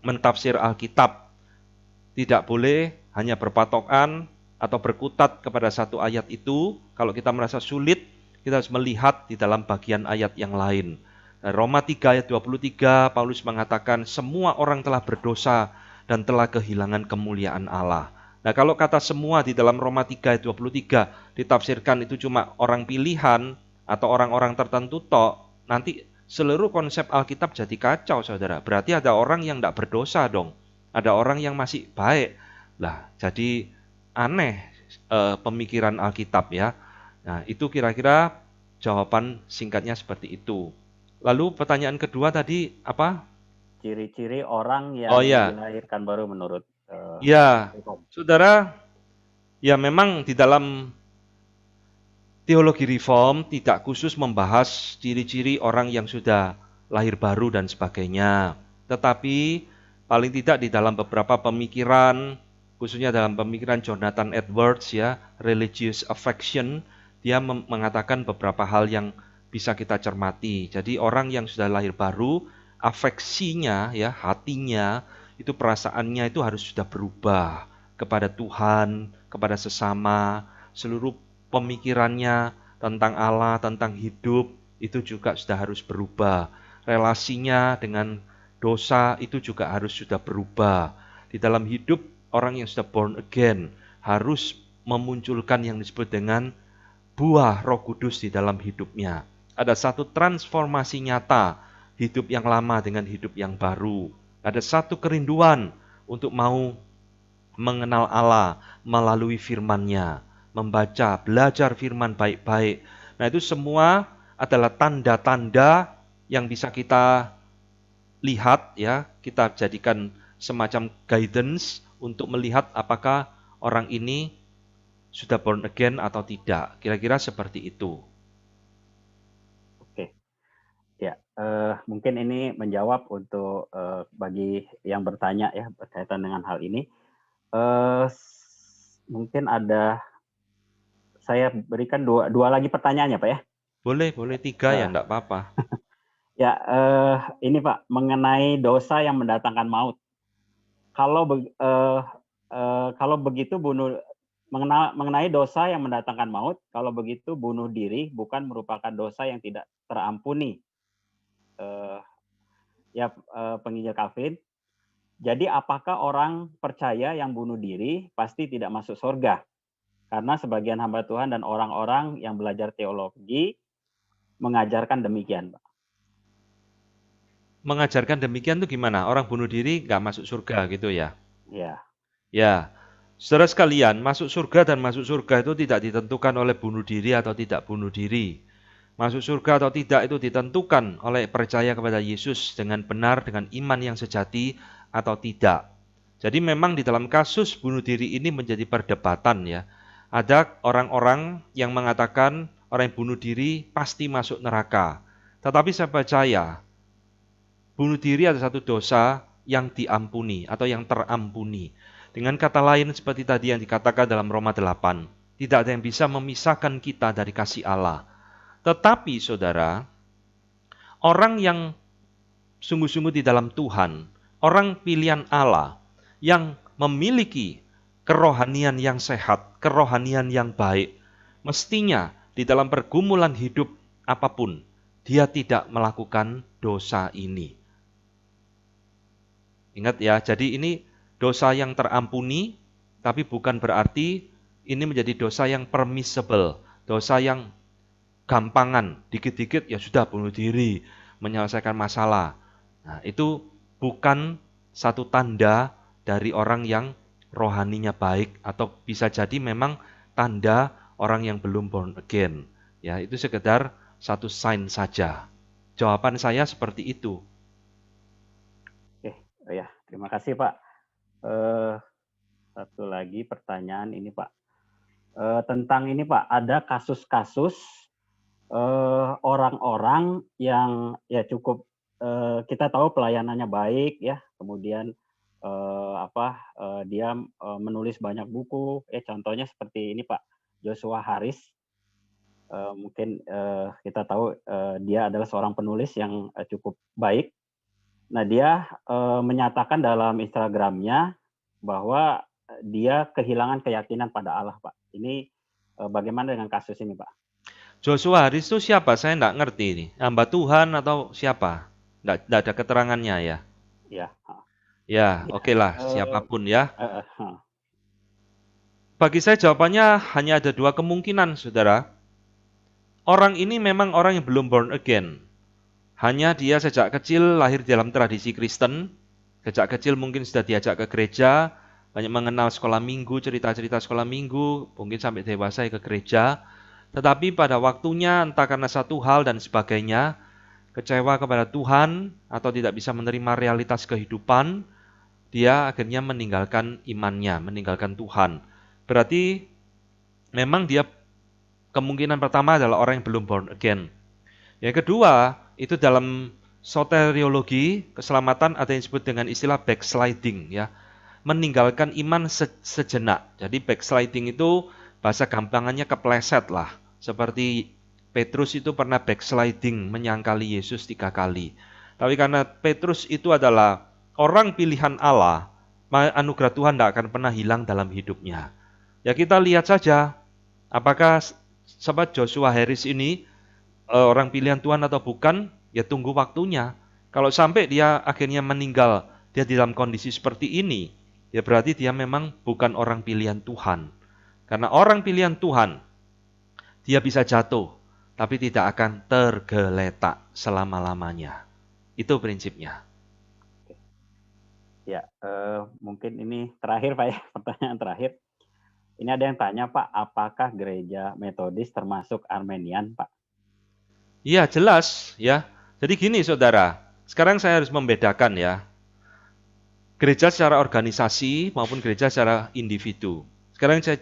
mentafsir Alkitab. Tidak boleh hanya berpatokan atau berkutat kepada satu ayat itu. Kalau kita merasa sulit, kita harus melihat di dalam bagian ayat yang lain. Roma 3 ayat 23, Paulus mengatakan semua orang telah berdosa dan telah kehilangan kemuliaan Allah. Nah, kalau kata semua di dalam Roma 3 ayat 23 ditafsirkan itu cuma orang pilihan atau orang-orang tertentu nanti seluruh konsep Alkitab jadi kacau, saudara. Berarti ada orang yang tidak berdosa dong. Ada orang yang masih baik. Lah, jadi aneh pemikiran Alkitab ya. Nah, itu kira-kira jawaban singkatnya seperti itu. Lalu pertanyaan kedua tadi apa? Ciri-ciri orang yang dilahirkan baru menurut ya, saudara, ya memang di dalam teologi Reform tidak khusus membahas ciri-ciri orang yang sudah lahir baru dan sebagainya. Tetapi paling tidak di dalam beberapa pemikiran, khususnya dalam pemikiran Jonathan Edwards ya, religious affection, dia mengatakan beberapa hal yang bisa kita cermati. Jadi orang yang sudah lahir baru, afeksinya ya, hatinya, itu perasaannya itu harus sudah berubah kepada Tuhan, kepada sesama, seluruh pemikirannya tentang Allah, tentang hidup, itu juga sudah harus berubah. Relasinya dengan dosa itu juga harus sudah berubah. Di dalam hidup orang yang sudah born again harus memunculkan yang disebut dengan buah Roh Kudus di dalam hidupnya. Ada satu transformasi nyata hidup yang lama dengan hidup yang baru. Ada satu kerinduan untuk mau mengenal Allah melalui firman-Nya, membaca, belajar firman baik-baik. Nah, itu semua adalah tanda-tanda yang bisa kita lihat ya, kita jadikan semacam guidance untuk melihat apakah orang ini sudah born again atau tidak. Kira-kira seperti itu. Oke, ya mungkin ini menjawab untuk bagi yang bertanya ya berkaitan dengan hal ini. Mungkin saya berikan dua lagi pertanyaannya Pak ya. Boleh 3 ya, enggak apa-apa. Ya, ini Pak, mengenai dosa yang mendatangkan maut. Kalau begitu mengenai dosa yang mendatangkan maut, kalau begitu bunuh diri bukan merupakan dosa yang tidak terampuni. Penginjil Calvin. Jadi apakah orang percaya yang bunuh diri pasti tidak masuk surga? Karena sebagian hamba Tuhan dan orang-orang yang belajar teologi mengajarkan demikian, Pak. Mengajarkan demikian tuh gimana? Orang bunuh diri nggak masuk surga gitu ya? Ya. Ya, saudara sekalian, masuk surga dan masuk surga itu tidak ditentukan oleh bunuh diri atau tidak bunuh diri. Masuk surga atau tidak itu ditentukan oleh percaya kepada Yesus dengan benar, dengan iman yang sejati atau tidak. Jadi memang di dalam kasus bunuh diri ini menjadi perdebatan ya. Ada orang-orang yang mengatakan orang yang bunuh diri pasti masuk neraka. Tetapi saya percaya bunuh diri adalah satu dosa yang diampuni atau yang terampuni. Dengan kata lain seperti tadi yang dikatakan dalam Roma 8, tidak ada yang bisa memisahkan kita dari kasih Allah. Tetapi saudara, orang yang sungguh-sungguh di dalam Tuhan, orang pilihan Allah yang memiliki kerohanian yang sehat, kerohanian yang baik, mestinya di dalam pergumulan hidup apapun, dia tidak melakukan dosa ini. Ingat ya, jadi ini dosa yang terampuni, tapi bukan berarti ini menjadi dosa yang permissible, dosa yang gampangan, dikit-dikit ya sudah bunuh diri, menyelesaikan masalah. Nah, itu bukan satu tanda dari orang yang rohaninya baik, atau bisa jadi memang tanda orang yang belum born again. Ya, itu sekedar satu sign saja. Jawaban saya seperti itu. Ya, terima kasih Pak. Satu lagi pertanyaan ini Pak. Tentang ini Pak, ada kasus-kasus orang-orang yang ya cukup kita tahu pelayanannya baik ya, kemudian dia menulis banyak buku. Contohnya seperti ini Pak, Joshua Harris. Mungkin kita tahu dia adalah seorang penulis yang cukup baik. Nah, dia menyatakan dalam Instagramnya bahwa dia kehilangan keyakinan pada Allah, Pak. Ini bagaimana dengan kasus ini, Pak? Joshua Harris itu siapa? Saya enggak ngerti ini. Hamba Tuhan atau siapa? Enggak ada keterangannya ya? Ya. Ya, oke lah, siapapun ya. Bagi saya jawabannya hanya ada dua kemungkinan, saudara. Orang ini memang orang yang belum born again. Hanya dia sejak kecil lahir dalam tradisi Kristen. Sejak kecil mungkin sudah diajak ke gereja, banyak mengenal sekolah minggu, cerita-cerita sekolah minggu, mungkin sampai dewasa ke gereja. Tetapi pada waktunya entah karena satu hal dan sebagainya, kecewa kepada Tuhan atau tidak bisa menerima realitas kehidupan, dia akhirnya meninggalkan imannya, meninggalkan Tuhan. Berarti memang dia kemungkinan pertama adalah orang yang belum born again. Yang kedua, itu dalam soteriologi keselamatan ada yang disebut dengan istilah backsliding ya. Meninggalkan iman sejenak. Jadi backsliding itu bahasa gampangannya kepleset lah. Seperti Petrus itu pernah backsliding menyangkali Yesus 3 kali. Tapi karena Petrus itu adalah orang pilihan Allah, anugerah Tuhan tidak akan pernah hilang dalam hidupnya. Ya kita lihat saja apakah sahabat Joshua Harris ini orang pilihan Tuhan atau bukan, ya tunggu waktunya. Kalau sampai dia akhirnya meninggal, dia di dalam kondisi seperti ini, ya berarti dia memang bukan orang pilihan Tuhan. Karena orang pilihan Tuhan, dia bisa jatuh, tapi tidak akan tergeletak selama-lamanya. Itu prinsipnya. Ya, mungkin ini terakhir Pak ya, pertanyaan terakhir. Ini ada yang tanya Pak, apakah gereja Metodis termasuk Armenian Pak? Iya jelas ya. Jadi gini saudara, Sekarang saya harus membedakan ya, gereja secara organisasi maupun gereja secara individu. Sekarang saya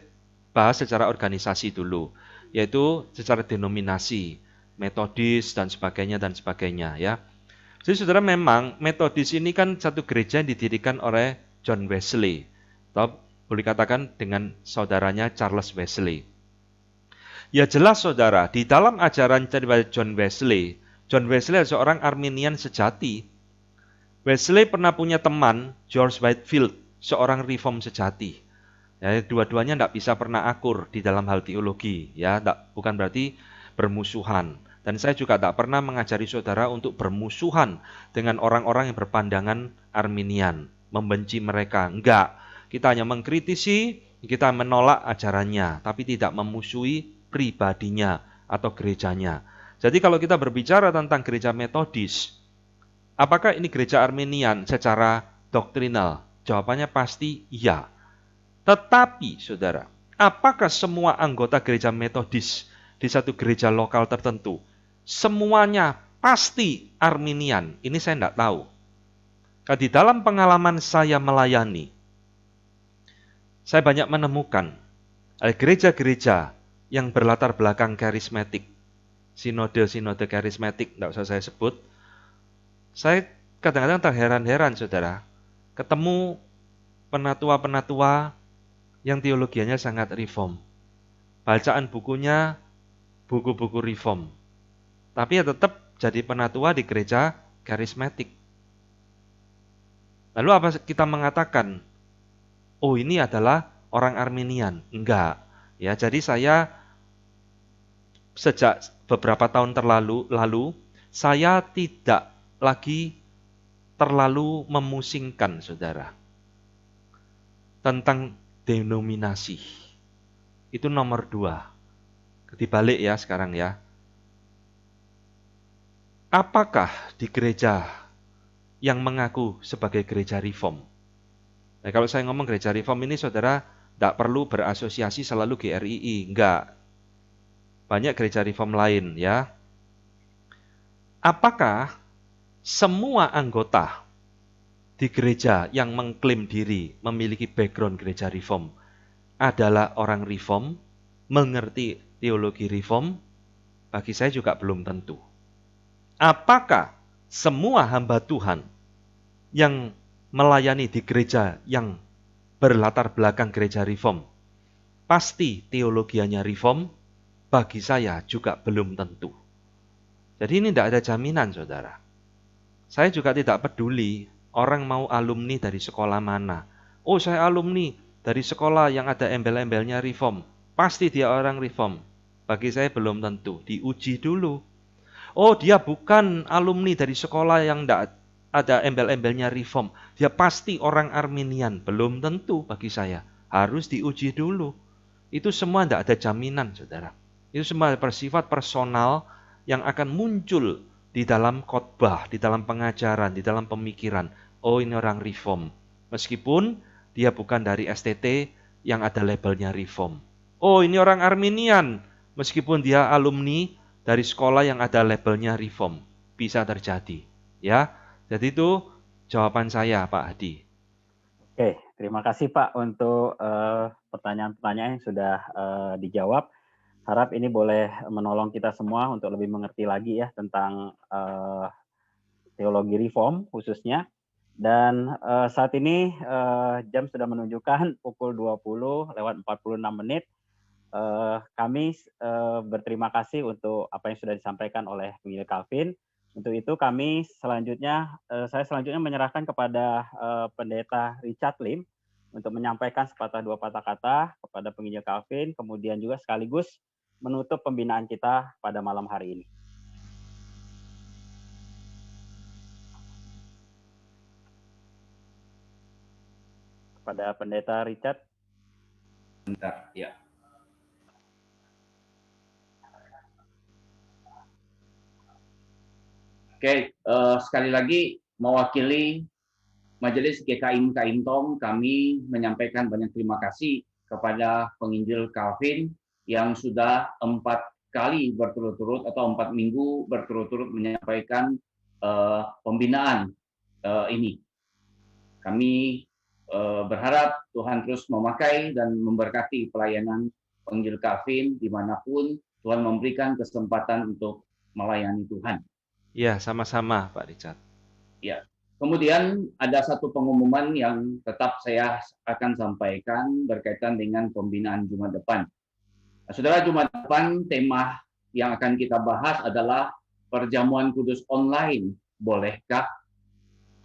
bahas secara organisasi dulu, yaitu secara denominasi, metodis dan sebagainya ya. Jadi saudara, memang metodis ini kan satu gereja yang didirikan oleh John Wesley, atau boleh katakan dengan saudaranya Charles Wesley. Ya jelas saudara, di dalam ajaran daripada John Wesley adalah seorang Arminian sejati. Wesley pernah punya teman, George Whitefield, seorang reform sejati. Ya, dua-duanya tidak bisa pernah akur di dalam hal teologi, ya, bukan berarti bermusuhan. Dan saya juga tidak pernah mengajari saudara untuk bermusuhan dengan orang-orang yang berpandangan Arminian, membenci mereka. Enggak, kita hanya mengkritisi, kita menolak ajarannya, tapi tidak memusuhi pribadinya atau gerejanya. Jadi kalau kita berbicara tentang gereja metodis, apakah ini gereja Arminian secara doktrinal? Jawabannya pasti iya. Tetapi, saudara, apakah semua anggota gereja metodis di satu gereja lokal tertentu semuanya pasti Arminian? Ini saya tidak tahu. Karena di dalam pengalaman saya melayani, saya banyak menemukan ada gereja-gereja yang berlatar belakang karismatik, sinode-sinode karismatik, tidak usah saya sebut. Saya kadang-kadang terheran-heran, saudara, ketemu penatua-penatua yang teologianya sangat reform. Bacaan bukunya buku-buku reform. Tapi ya tetap jadi penatua di gereja karismatik. Lalu apa kita mengatakan? Oh, ini adalah orang Arminian. Enggak. Ya, jadi saya sejak beberapa tahun lalu saya tidak lagi terlalu memusingkan, saudara, tentang denominasi. Itu nomor 2. Dibalik ya sekarang ya. Apakah di gereja yang mengaku sebagai gereja reform? Nah, kalau saya ngomong gereja reform ini, saudara, tidak perlu berasosiasi selalu GRII. Enggak. Banyak gereja reform lain ya. Apakah semua anggota di gereja yang mengklaim diri memiliki background gereja reform adalah orang reform, mengerti teologi reform? Bagi saya juga belum tentu. Apakah semua hamba Tuhan yang melayani di gereja yang berlatar belakang gereja reform pasti teologianya reform? Bagi saya juga belum tentu. Jadi ini tidak ada jaminan, saudara. Saya juga tidak peduli orang mau alumni dari sekolah mana. Oh, saya alumni dari sekolah yang ada embel-embelnya reform. Pasti dia orang reform. Bagi saya belum tentu. Diuji dulu. Oh, dia bukan alumni dari sekolah yang tidak ada embel-embelnya reform. Dia pasti orang Arminian. Belum tentu bagi saya. Harus diuji dulu. Itu semua tidak ada jaminan, saudara. Itu semua bersifat personal yang akan muncul di dalam khotbah, di dalam pengajaran, di dalam pemikiran. Oh, ini orang reform. Meskipun dia bukan dari STT yang ada labelnya reform. Oh, ini orang Arminian. Meskipun dia alumni dari sekolah yang ada labelnya reform. Bisa terjadi. Ya, jadi itu jawaban saya, Pak Hadi. Oke, terima kasih Pak untuk pertanyaan-pertanyaan yang sudah dijawab. Harap ini boleh menolong kita semua untuk lebih mengerti lagi ya tentang teologi reform khususnya. Dan saat ini jam sudah menunjukkan pukul 20:46. Kami berterima kasih untuk apa yang sudah disampaikan oleh penginjil Calvin. Untuk itu kami saya selanjutnya menyerahkan kepada Pendeta Richard Lim untuk menyampaikan sepatah dua patah kata kepada penginjil Calvin, kemudian juga sekaligus menutup pembinaan kita pada malam hari ini. Kepada Pendeta Richard. Bentar, ya. Oke, sekali lagi mewakili Majelis GKI Kaintong, kami menyampaikan banyak terima kasih kepada penginjil Calvin yang sudah 4 kali berturut-turut atau 4 minggu berturut-turut menyampaikan pembinaan ini. Kami berharap Tuhan terus memakai dan memberkati pelayanan penginjil Calvin dimanapun Tuhan memberikan kesempatan untuk melayani Tuhan. Ya, sama-sama Pak Richard. Ya. Kemudian ada satu pengumuman yang tetap saya akan sampaikan berkaitan dengan pembinaan Jumat depan. Nah, saudara, Jumat depan tema yang akan kita bahas adalah perjamuan kudus online. Bolehkah?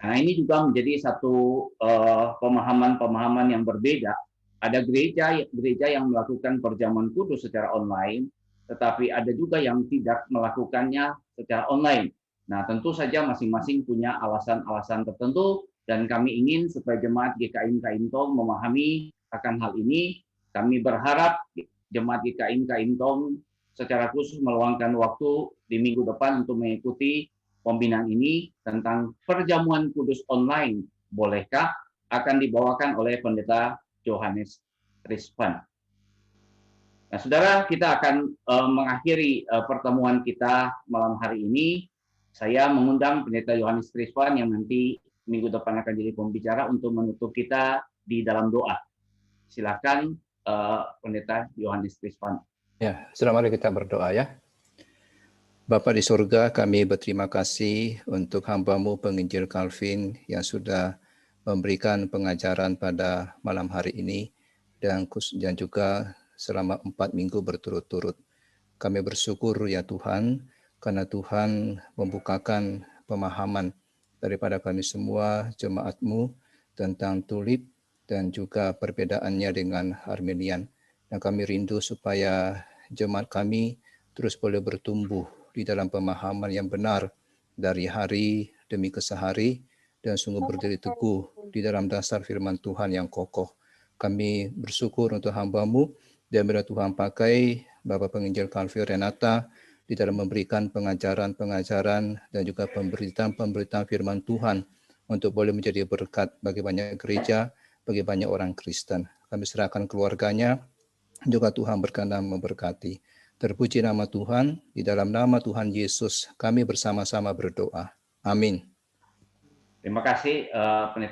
Nah, ini juga menjadi satu pemahaman-pemahaman yang berbeda. Ada gereja yang melakukan perjamuan kudus secara online, tetapi ada juga yang tidak melakukannya secara online. Nah, tentu saja masing-masing punya alasan-alasan tertentu, dan kami ingin supaya jemaat GKI Kaintong memahami akan hal ini. Kami berharap jemaat GKI Kaintong secara khusus meluangkan waktu di minggu depan untuk mengikuti pembinaan ini tentang perjamuan kudus online. Bolehkah? Akan dibawakan oleh Pendeta Johannes Trispan. Nah, saudara, kita akan mengakhiri pertemuan kita malam hari ini. Saya mengundang Pendeta Johannes Trispan yang nanti minggu depan akan jadi pembicara untuk menutup kita di dalam doa. Silakan Pendeta Johannes Trispan. Ya, selamat mari kita berdoa ya. Bapa di surga, kami berterima kasih untuk hamba-Mu penginjil Calvin yang sudah memberikan pengajaran pada malam hari ini dan juga selama 4 minggu berturut-turut. Kami bersyukur ya Tuhan, karena Tuhan membukakan pemahaman daripada kami semua jemaat-Mu tentang tulip dan juga perbedaannya dengan Armenian. Dan kami rindu supaya jemaat kami terus boleh bertumbuh di dalam pemahaman yang benar dari hari demi kesehari dan sungguh berdiri teguh di dalam dasar firman Tuhan yang kokoh. Kami bersyukur untuk hamba-Mu dan bila Tuhan pakai Bapak Penginjil Calvin Renata di dalam memberikan pengajaran-pengajaran dan juga pemberitaan firman Tuhan untuk boleh menjadi berkat bagi banyak gereja, bagi banyak orang Kristen. Kami serahkan keluarganya, juga Tuhan berkenan memberkati. Terpuji nama Tuhan, di dalam nama Tuhan Yesus kami bersama-sama berdoa. Amin. Terima kasih Pendeta